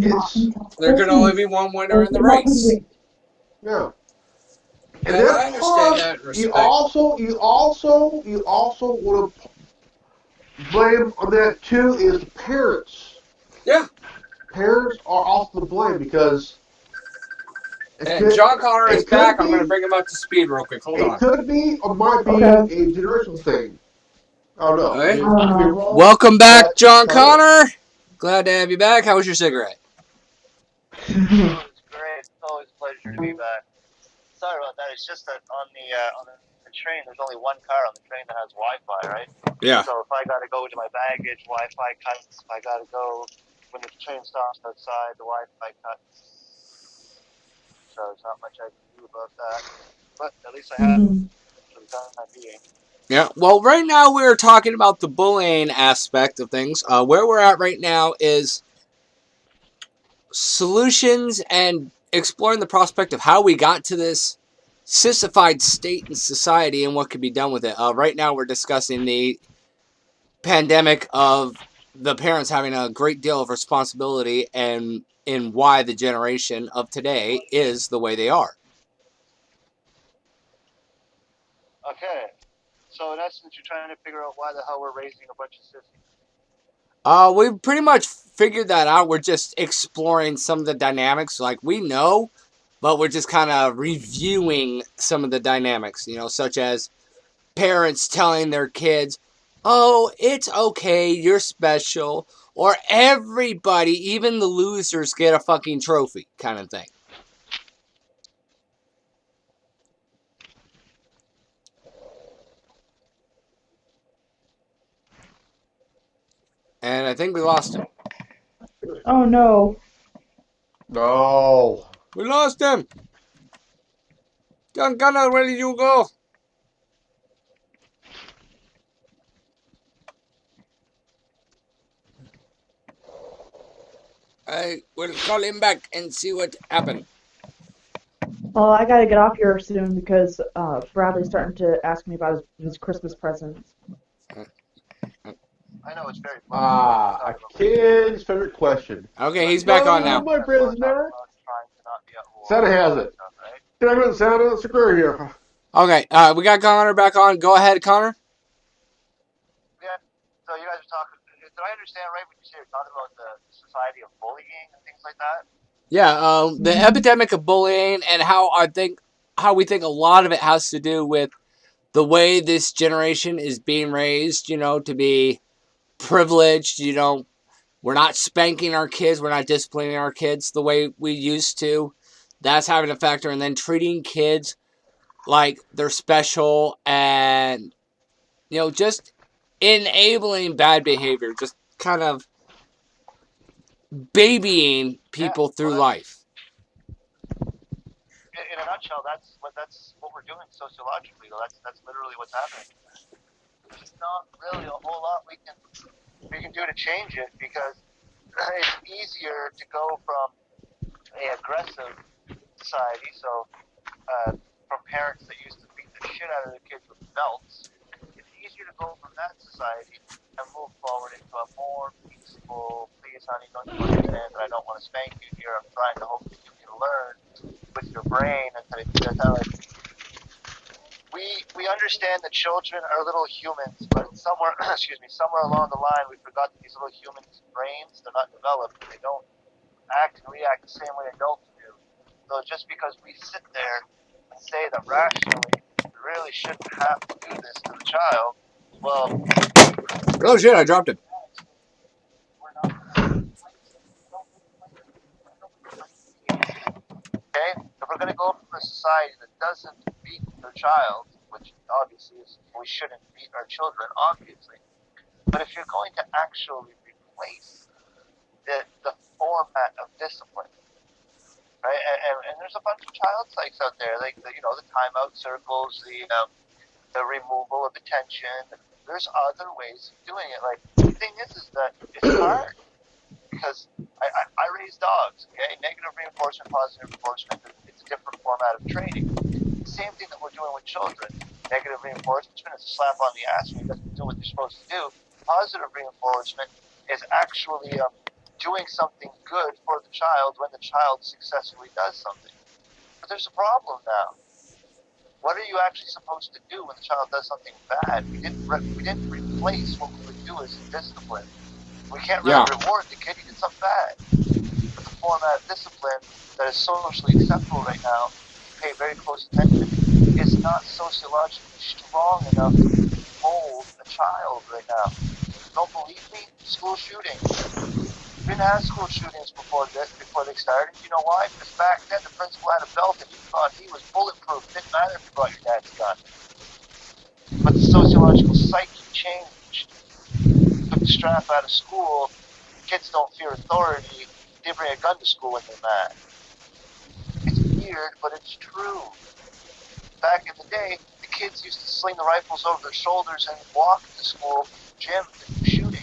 there can only be one winner in the race. Yeah. And I understand that and respect. You also want to blame on that too is the parents. Yeah. Parents are also to blame because. And John Connor is back. I'm going to bring him up to speed real quick. Hold on. It could be or might be a generational thing. I don't know. Okay. Wrong, welcome back, John Connor. Glad to have you back. How was your cigarette? It was great. It's always a pleasure to be back. Sorry about that. It's just that on the train, there's only one car on the train that has Wi-Fi, right? Yeah. So if I got to go to my baggage, Wi-Fi cuts. If I got to go when the train stops outside, the Wi-Fi cuts. So there's not much I can do about that. But at least I have for the time being. Yeah. Well, right now we're talking about the bullying aspect of things. Where we're at right now is solutions and exploring the prospect of how we got to this sissified state in society and what could be done with it. Right now we're discussing the pandemic of the parents having a great deal of responsibility and in why the generation of today is the way they are. Okay. So in essence, you're trying to figure out why the hell we're raising a bunch of sissies. We pretty much figured that out. We're just exploring some of the dynamics. Like, we know, but we're just kind of reviewing some of the dynamics, such as parents telling their kids, "Oh, it's okay, you're special," or everybody, even the losers, get a fucking trophy kind of thing. And I think we lost him. Oh no. No. We lost him. John Connor, where did you go? I will call him back and see what happened. Well, I gotta get off here soon because Bradley's starting to ask me about his Christmas presents. I know it's very A kid's favorite question. Okay, he's back on now. My prisoner. Santa has it. Damn it, Santa, secure here. Okay, we got Connor back on. Go ahead, Connor. Yeah. So you guys are talking. Did I understand right when you say you're talking about the society of bullying and things like that? Yeah, the epidemic of bullying and how we think a lot of it has to do with the way this generation is being raised, to be privileged, we're not spanking our kids, we're not disciplining our kids the way we used to. That's having a factor. And then treating kids like they're special and, just enabling bad behavior, just kind of babying Yeah. people through Well, life. in a nutshell, that's what we're doing sociologically. That's literally what's happening. There's not really a whole lot we can do to change it because it's easier to go from an aggressive society, so from parents that used to beat the shit out of their kids with belts. It's easier to go from that society and move forward into a more peaceful, please honey, don't you understand that I don't want to spank you here, I'm trying to hopefully get you to learn with your brain, and we understand that children are little humans, but somewhere somewhere along the line we forgot that these little humans' brains, they're not developed, they don't act and react the same way adults do. So just because we sit there and say that rationally we really shouldn't have to do this to the child, well, Oh shit, I dropped it. we're not going to replace it. Okay? If we're going to go from a society that doesn't beat their child, which obviously is, we shouldn't beat our children, obviously, but if you're going to actually replace the format of discipline, right? And there's a bunch of child psychs out there, like the timeout circles, the removal of attention. There's other ways of doing it. Like the thing is that it's hard because I raise dogs. Okay, negative reinforcement, positive reinforcement. It's a different format of training. Same thing that we're doing with children. Negative reinforcement is a slap on the ass when you doesn't do what you're supposed to do. Positive reinforcement is actually doing something good for the child when the child successfully does something. But there's a problem now. What are you actually supposed to do when the child does something bad? We didn't replace what we would do as discipline. We can't really reward the kid who did something bad. But the format of discipline that is socially acceptable right now, pay very close attention, is not sociologically strong enough to mold a child right now. Don't believe me? School shooting. We didn't have school shootings before they started. You know why? Because back then the principal had a belt and you thought he was bulletproof. It didn't matter if you brought your dad's gun. But the sociological psyche changed. Took the strap out of school. Kids don't fear authority. They bring a gun to school when they're mad. It's weird, but it's true. Back in the day, the kids used to sling the rifles over their shoulders and walk to school, gym, and do shooting.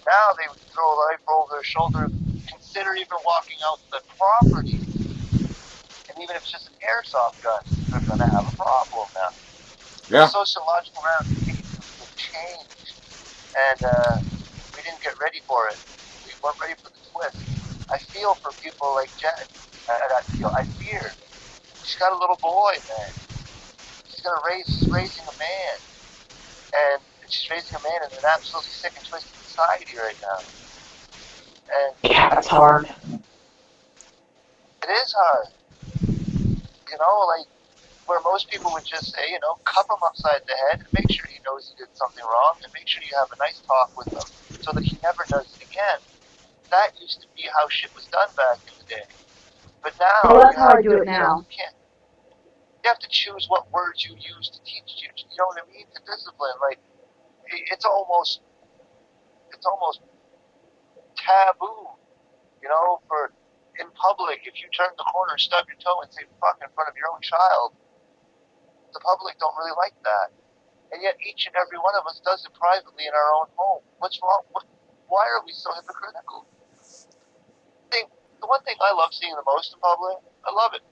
Now they would throw a rifle over their shoulder, consider even walking out the property. And even if it's just an airsoft gun, they're going to have a problem now. Yeah. The sociological ramifications have changed, and we didn't get ready for it. We weren't ready for the twist. I feel for people like Jen. I fear. She's got a little boy, man. She's raising a man. And she's raising a man in an absolutely sick and twisted society right now. And yeah, that's hard. it is hard. Like where most people would just say, cuff him upside the head and make sure he knows he did something wrong and make sure you have a nice talk with him so that he never does it again. That used to be how shit was done back in the day. But now, well, that's how I do it now. You have to choose what words you use to teach you. You know what I mean? To discipline, like it's almost taboo. For in public, if you turn the corner, stub your toe, and say "fuck" in front of your own child, the public don't really like that. And yet, each and every one of us does it privately in our own home. What's wrong? Why are we so hypocritical? The one thing I love seeing the most in public, I love it.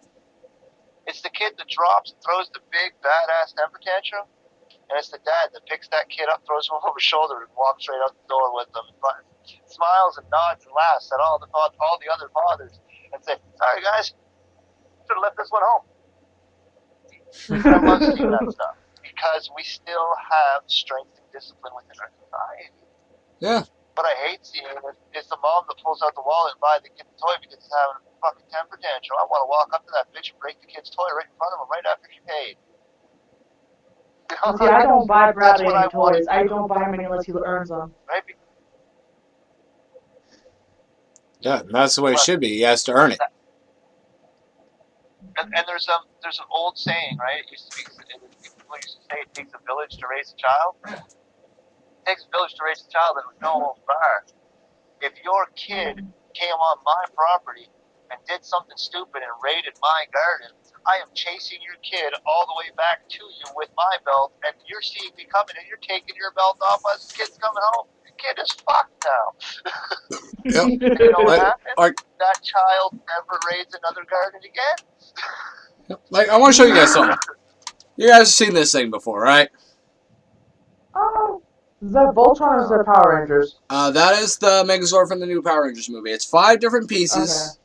It's the kid that drops and throws the big badass temper tantrum, and it's the dad that picks that kid up, throws him over his shoulder, and walks right out the door with them, and smiles and nods and laughs at all the other fathers, and say, "Sorry guys, Should have left this one home. I love seeing that stuff because we still have strength and discipline within our society. Yeah. But I hate seeing it's the mom that pulls out the wallet and buys the kid the toy because it's having a fucking temper tantrum. I want to walk up to that bitch and break the kid's toy right in front of him right after she paid. You know, See, I don't buy that's Bradley what any I want toys. to I do. don't buy him any unless he earns them. Right? Yeah, that's the way it should be. He has to earn it. And there's an old saying, right? It used to be, people used to say it takes a village to raise a child. It takes a village to raise a child, and no holds barred. If your kid came on my property and did something stupid and raided my garden, I am chasing your kid all the way back to you with my belt, and you're seeing me coming, and you're taking your belt off as the kid's coming home. The kid is fucked now. Yep. And you know what happens? Like, That child never raids another garden again. I want to show you guys something. You guys have seen this thing before, right? Oh, is that Voltron or is that Power Rangers? That is the Megazord from the new Power Rangers movie. It's 5 different pieces,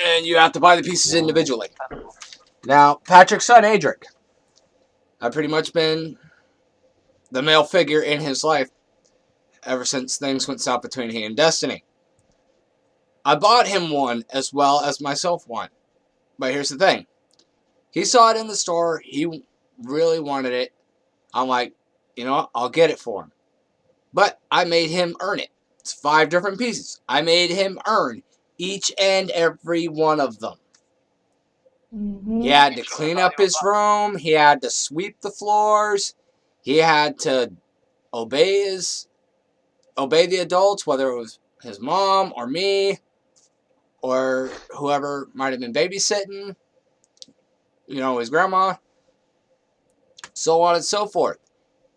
and you have to buy the pieces individually. Now, Patrick's son, Adric, I've pretty much been the male figure in his life ever since things went south between he and Destiny. I bought him one as well as myself one. But here's the thing. He saw it in the store. He really wanted it. I'm like, you know what? I'll get it for him. But I made him earn it. It's 5 different pieces. I made him earn each and every one of them. Mm-hmm. He had to clean up his room. He had to sweep the floors. He had to obey the adults, whether it was his mom or me or whoever might have been babysitting, you know, his grandma, so on and so forth.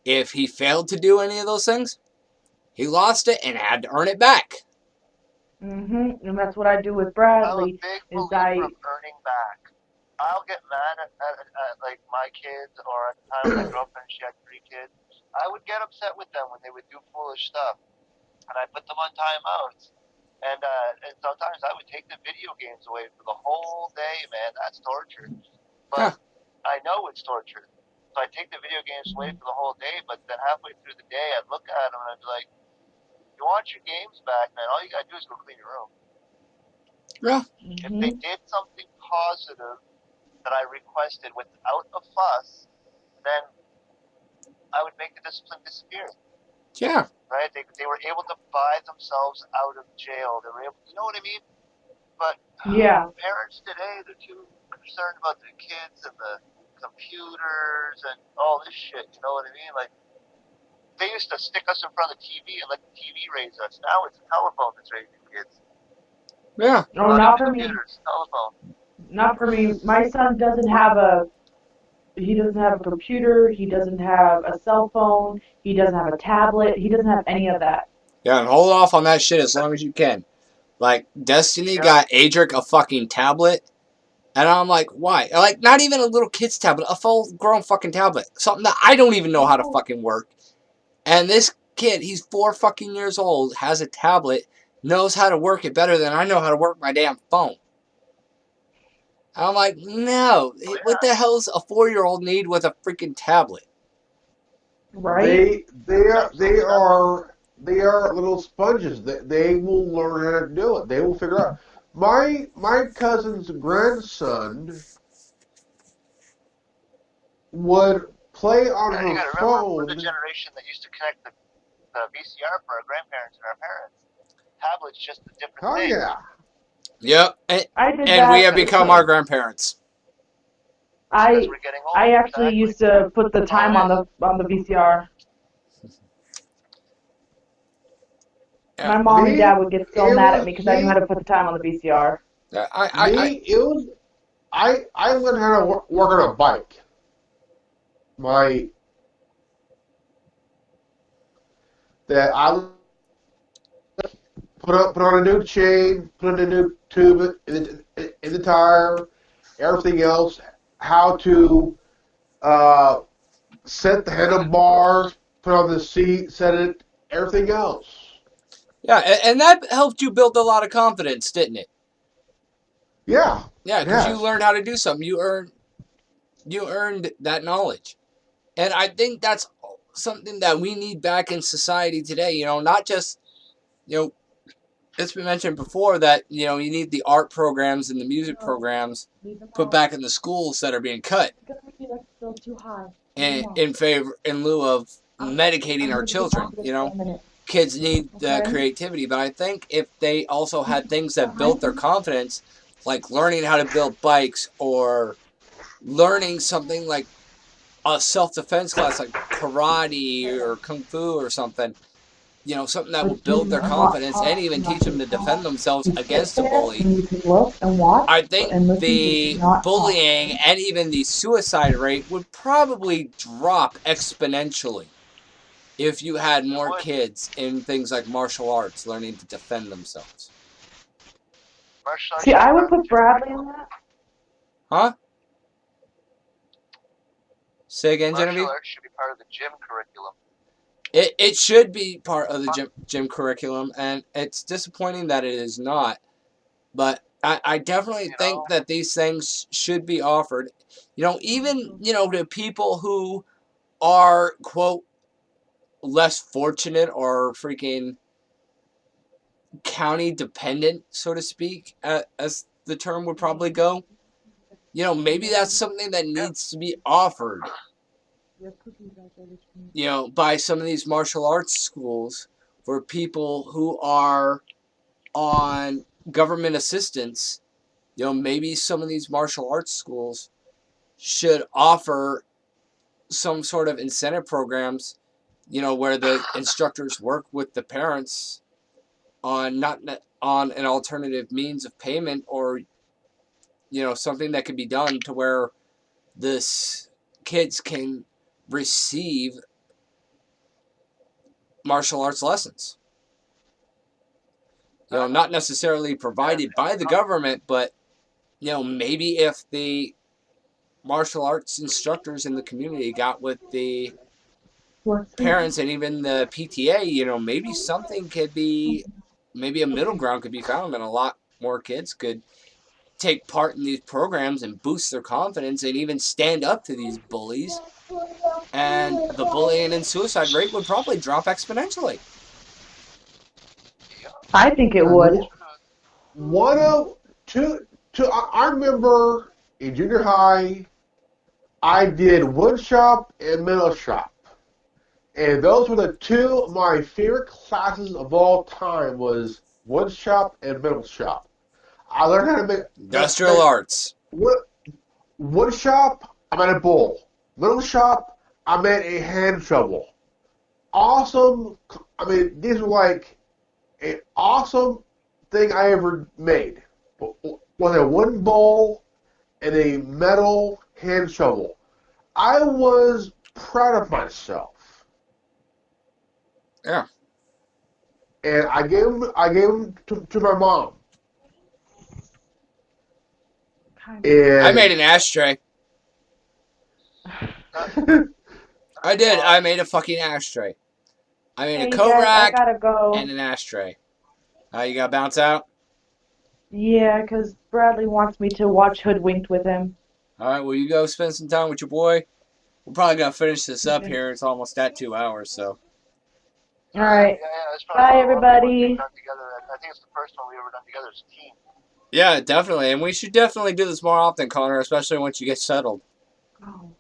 If he failed to do any of those things, he lost it and had to earn it back. Mm-hmm. And that's what I do with I'm a Bradley. big Is believer of earning back. I'll get mad at like my kids, or at the time my girlfriend, she had 3 kids. I would get upset with them when they would do foolish stuff, and I put them on timeouts. And sometimes I would take the video games away for the whole day, man. That's torture. But I know it's torture. So I take the video games away for the whole day, but then halfway through the day, I'd look at them and I'd be like, you want your games back, man. All you gotta do is go clean your room. Yeah. If they did something positive that I requested without a fuss, then I would make the discipline disappear. Yeah. Right? They were able to buy themselves out of jail. They were able, you know what I mean? But parents today, they're too concerned about their kids and the computers and all this shit. You know what I mean? Like, they used to stick us in front of the TV and let the TV raise us. Now it's a telephone that's raising kids. Yeah. No, not for me. Telephone. Not for me. My son doesn't have a computer, he doesn't have a cell phone, he doesn't have a tablet, he doesn't have any of that. Yeah, and hold off on that shit as long as you can. Like, Destiny got Adric a fucking tablet, and I'm like, why? Like, not even a little kid's tablet, a full-grown fucking tablet. Something that I don't even know how to fucking work. And this kid, he's 4 fucking years old, has a tablet, knows how to work it better than I know how to work my damn phone. And I'm like, no. What the hell's a 4-year-old need with a freaking tablet? Right? They are little sponges. They will learn how to do it. They will figure out. My cousin's grandson would play on her You gotta remember, phone. we're the generation that used to connect the VCR for our grandparents and our parents. Tablet's just a different thing. Yeah. Yep. And we have become our grandparents. I actually used to put the time on the VCR. Yeah. My mom and dad would get so mad at me because I knew how to put the time on the VCR. Yeah, I learned how to work on a bike. I put on a new chain, put in a new tube in the tire, everything else. How to set the handlebars, put on the seat, set it, everything else. Yeah, and that helped you build a lot of confidence, didn't it? Yeah. Yeah, because you Yes. learned how to do something. You earned that knowledge. And I think that's something that we need back in society today. You know, not just, you know, it's been mentioned before that, you know, you need the art programs and the music No, programs leave them put off. back in the schools that are being cut It's gonna make you like feel too high. Leave them off. in lieu of I'm medicating our gonna get back children. to this You in know, a minute. kids need Okay? creativity, but I think if they also You had can things keep that built behind their me. confidence, like learning how to build bikes or learning something like a self-defense class like karate or kung fu or something, you know, something that will But you build their not confidence and talk even and teach not them just to defend talk. themselves You sit against a there bully. and you can look and watch I think and listen, but do the not talk. bullying and even the suicide rate would probably drop exponentially if you had It more would. kids in things like martial arts learning to defend themselves. Martial arts See, should be I part would of the put gym Bradley in curriculum. that. Huh? Say again, Martial Genevieve? arts should be part of the gym curriculum. It should be part of the gym curriculum, and it's disappointing that it is not. But I definitely You think know, that these things should be offered. You know, even, you know, to people who are, quote, less fortunate or freaking county dependent, so to speak, as the term would probably go. You know, maybe that's something that yeah. needs to be offered, you know, by some of these martial arts schools for people who are on government assistance. You know, maybe some of these martial arts schools should offer some sort of incentive programs, you know, where the instructors work with the parents on not on an alternative means of payment, or, you know, something that could be done to where this kids can receive martial arts lessons. You know, not necessarily And provided by the government, but, you know, maybe if the martial arts instructors in the community got with the parents and even the PTA, you know, maybe something could be, maybe a middle ground could be found, and a lot more kids could take part in these programs and boost their confidence and even stand up to these bullies. And the bullying and suicide rate would probably drop exponentially. yeah, I think it And would. one of two. I remember in junior high, I did wood shop and metal shop, and those were the two of my favorite classes of all time. Was wood shop and metal shop. I learned how to Industrial arts. wood, wood shop. I made a bowl. Metal shop. I made a hand shovel. Awesome. I mean, these were like an awesome thing I ever made. Was a wooden bowl and a metal hand shovel. I was proud of myself, Yeah. and I gave them to my mom. I made And an ashtray. that, I that's did. I awesome. made a fucking ashtray. I made a Hey, you coat guys, I rack gotta go. and an ashtray. You gotta bounce out? Yeah, 'cause Bradley wants me to watch Hoodwinked with him. Alright, well, you go spend some time with your boy. We're probably gonna finish this up Okay. here. It's almost at 2 hours, so. All right. Yeah, it's probably Bye, one of the longest ones we've everybody. done together. I think it's the first one we ever done together as a team. Yeah, definitely. And we should definitely do this more often, Connor, especially once you get settled. Oh.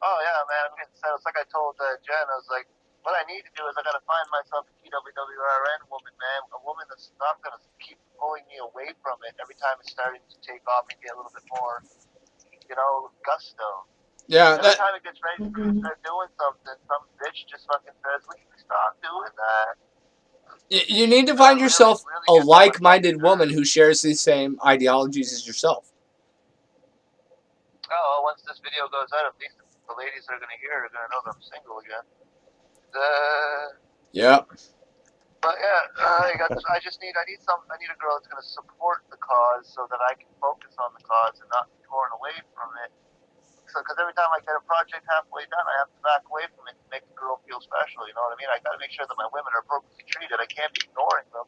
Oh yeah, man. I'm getting set. It's like I told Jen. I was like, what I need to do is I gotta find myself a TWWRN woman, man. A woman that's not gonna keep pulling me away from it every time it's starting to take off and get a little bit more, gusto. Yeah, Every that time it gets ready for me to Mhm. start doing something, some bitch just fucking says, "Will you stop doing that?" you need to And I find really, yourself really a get on my fucking like-minded woman nerves. who shares the same ideologies as yourself. Oh, once this video goes out, at least the ladies that are gonna hear it are gonna know that I'm single again. Yep. But yeah, I need a girl that's gonna support the cause so that I can focus on the cause and not be torn away from it. So, because every time I get a project halfway done, I have to back away from it to make the girl feel special. You know what I mean? I got to make sure that my women are appropriately treated. I can't be ignoring them.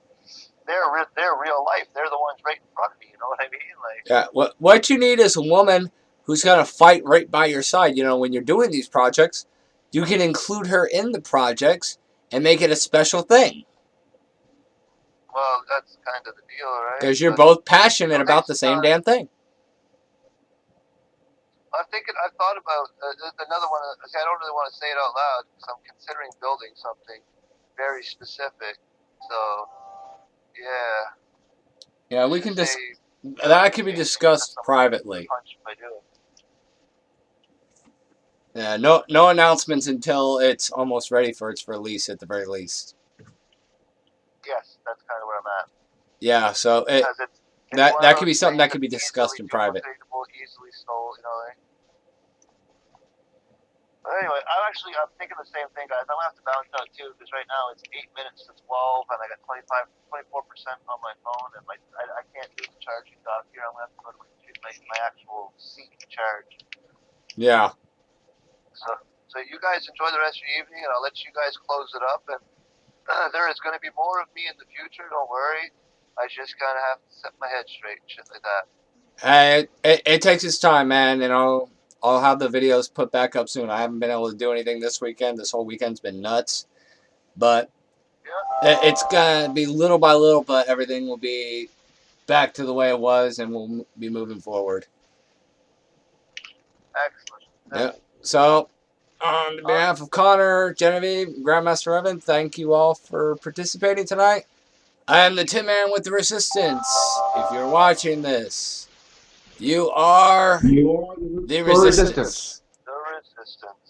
They're real life. They're the ones right in front of me. You know what I mean? Like, Yeah, what you need is a woman who's gonna fight right by your side. You know, when you're doing these projects, you can include her in the projects and make it a special thing. Well, that's kind of the deal, right? Because you're But, both passionate okay, about the same damn thing. I'm thinking. I've thought about another one. See, I don't really want to say it out loud because I'm considering building something very specific. So, yeah. Yeah, we Let's can just just say that can be discussed privately. punch if I do it. Yeah, no announcements until it's almost ready for its release at the very least. Yes, that's kind of where I'm at. Yeah, so Because it's that could be something that could be discussed in private. Easily stole, you know. Right? But anyway, I'm thinking the same thing, guys. I'm gonna have to bounce out too because right now it's 8 minutes to 12, and I got 24% on my phone, and I can't do the charging dock here. I'm gonna have to go to my actual seat charge. Yeah. So you guys enjoy the rest of your evening, and I'll let you guys close it up. And there is going to be more of me in the future. Don't worry. I just kind of have to set my head straight and shit like that. It takes its time, man, and I'll have the videos put back up soon. I haven't been able to do anything this weekend. This whole weekend's been nuts, but it's gonna be little by little. But everything will be back to the way it was, and we'll be moving forward. Excellent. Yeah. So, on behalf of Connor, Genevieve, Grandmaster Evan, thank you all for participating tonight. I am the Tin Man with the Resistance. If you're watching this, you are the Resistance. The Resistance.